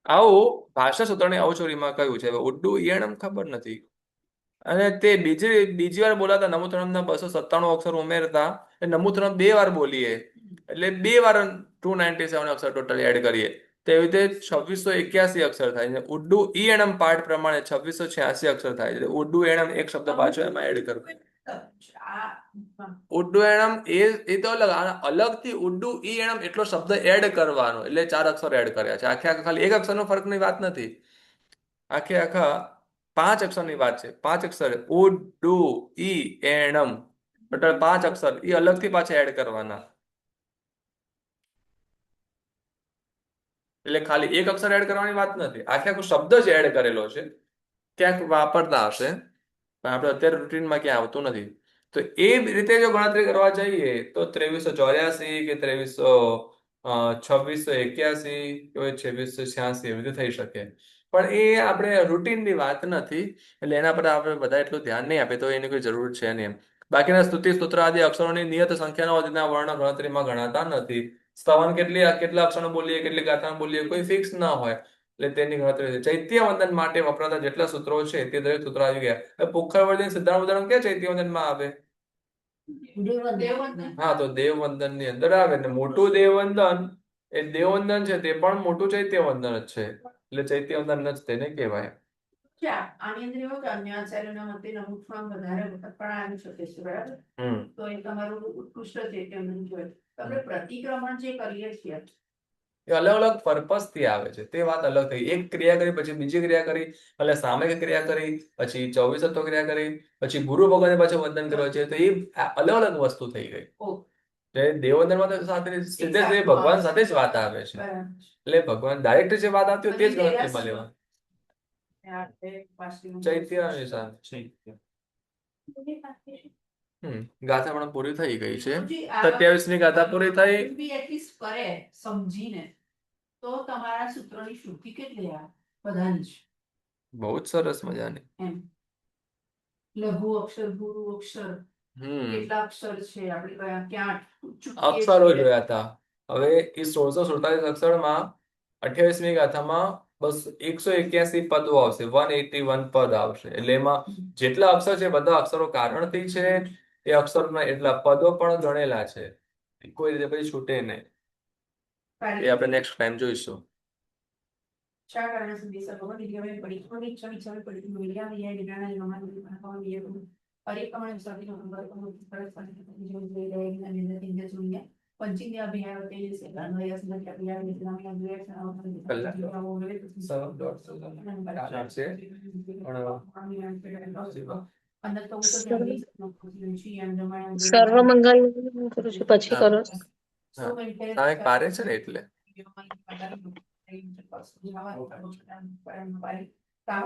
આવું ભાષા સૂત્રની અવચોરીમાં કહ્યું છે. ઉડ્ડુ ઈ એણમ ખબર નથી. અને તે બીજી વાર બોલાતા નમૂતરમના 297 અક્ષર ઉમેરતા નમૂતરમ 2 વાર બોલીએ એટલે 2 વાર 297 અક્ષર ટોટલ એડ કરીએ, તેવી રીતે 2681 અક્ષર થાય છે. ઉડ્ડુ ઈ એણમ પાઠ પ્રમાણે 2686 અક્ષર થાય છે. ઉડ્ડુ એણમ એક શબ્દ પાછો એમાં એડ કરવો. ઉડ્ડુ એણમ એ તો અલગથી ઉડ્ડુ ઈ એણમ એટલો શબ્દ એડ કરવાનો, એટલે 4 અક્ષર એડ કર્યા છે. આખે ખાલી એક અક્ષરનો ફરકની વાત નથી, આખા 5 અક્ષરની વાત છે. 5 અક્ષર ઉડ્ડુ ઈ એણમ ટોટલ 5 અક્ષર એ અલગથી પાછા એડ કરવાના. એટલે ખાલી એક અક્ષર એડ કરવાની વાત નથી, આખો શબ્દ જ એડ કરેલો છે. ક્યાંક વાપરતા હશે પણ આપણે અત્યારે રૂટીનમાં ક્યાં આવતું નથી. તો એ રીતે જો ગણતરી કરવા જઈએ તો 2384 કે 2681 કે 2686 એવી રીતે થઈ શકે. પણ એ આપણે રૂટીનની વાત નથી, એટલે એના પર આપણે બધા એટલું ધ્યાન નહીં આપે તો એની કોઈ જરૂર છે નહીં. બાકીના સ્તુતિ સ્તોત્ર આદિ અક્ષરોની નિયત સંખ્યાનો તેના વર્ણ ગણતરીમાં ગણાતા નથી. સ્તવન કેટલા અક્ષરો બોલીએ, કેટલી ગાથા બોલીએ, કોઈ ફિક્સ ના હોય, એટલે તેની ગણતરી. ચૈત્ય વંદન માટે વપરાતા જેટલા સૂત્રો છે તે દરેક સૂત્રો આવી ગયા. પુખ્ખરવર્ધન સિદ્ધાંત ઉદાહરણ ક્યાં ચૈત્ય વંદનમાં આવે? હા, તો દેવવંદન ની અંદર આવે ને મોટું દેવવંદન એ દેવવંદન છે તે પણ મોટું ચૈત્ય વંદન જ છે, એટલે ચૈત્ય વંદન જ તેને કહેવાય. આની અંદર એવું કે અન્ય આચાર્યોના મતે નમુથુણમ વધારે વખત પણ આવી શકે છે, બરાબર? તો એ તમારું ઉત્કૃષ્ટ ચૈત્ય વંદન કહેવાય. આપણે પ્રતિક્રમણ જે કરીએ છીએ એ અલગ અલગ પર્પસ થી આવે છે, તે વાત અલગ થઈ. એક ક્રિયા કરી પછી બીજી ક્રિયા કરી, એટલે સામયિક ક્રિયા કરી પછી 24 ક્રિયા કરી પછી ગુરુ ભગવાનને પાછું વંદન કર્યો છે, તો એ અલગ અલગ વસ્તુ થઈ ગઈ. દેવવંદનમાં તો સાથે સીધે ભગવાન સાથે જ વાત આવે છે, એટલે ભગવાન ડાયરેક્ટ જે વાત આવતી હોય તે જ ગણતરીમાં લેવા. ચૈત્ય નિશાન. ગાથા પણ પૂરી થઈ ગઈ છે. 27મી ગાથા પૂરી થઈ. બી એટલીસ્ટ કરે સમજીને તો તમારા સૂત્રોની શુદ્ધિ કેટલી આવે બધાની જ બહુ જ સરસ મજાની. એમ લઘુ અક્ષર ગુરુ અક્ષર કેટલા અક્ષર છે આપણે કયા ક્યાં ચૂકીએ અક્ષરો છીએ. જોયા હતા. હવે એ 1647 અક્ષરમાં 28મી ગાથામાં બસ 181 પદો આવશે, 181 પદ આવશે. એટલે એમાં જેટલા અક્ષર છે બધા અક્ષરો કારણથી છે. એ અક્ષરના એટલા પદો પણ ગણેલા છે, કોઈ રીતે પછી છૂટે નહીં. એ આપણે નેક્સ્ટ ટાઈમ જોઈશું. શા કારણે સંદેશા ભગવાન દિવ્યમય પડી થોડી ઈચ્છા પડી મેળ્યા વિયા વિનાના લોમા ભગવાન વિયા પરિક્રમણ વિસાવી નંબર પરસ્પર શૂન્ય પંચિંગ અભિયાન તે છે અન્વય સંગત અભિયાન વિદ્યામય સર્વ મંગલ કરું છું, પછી કરો. તમે પારે છે ને એટલે કામ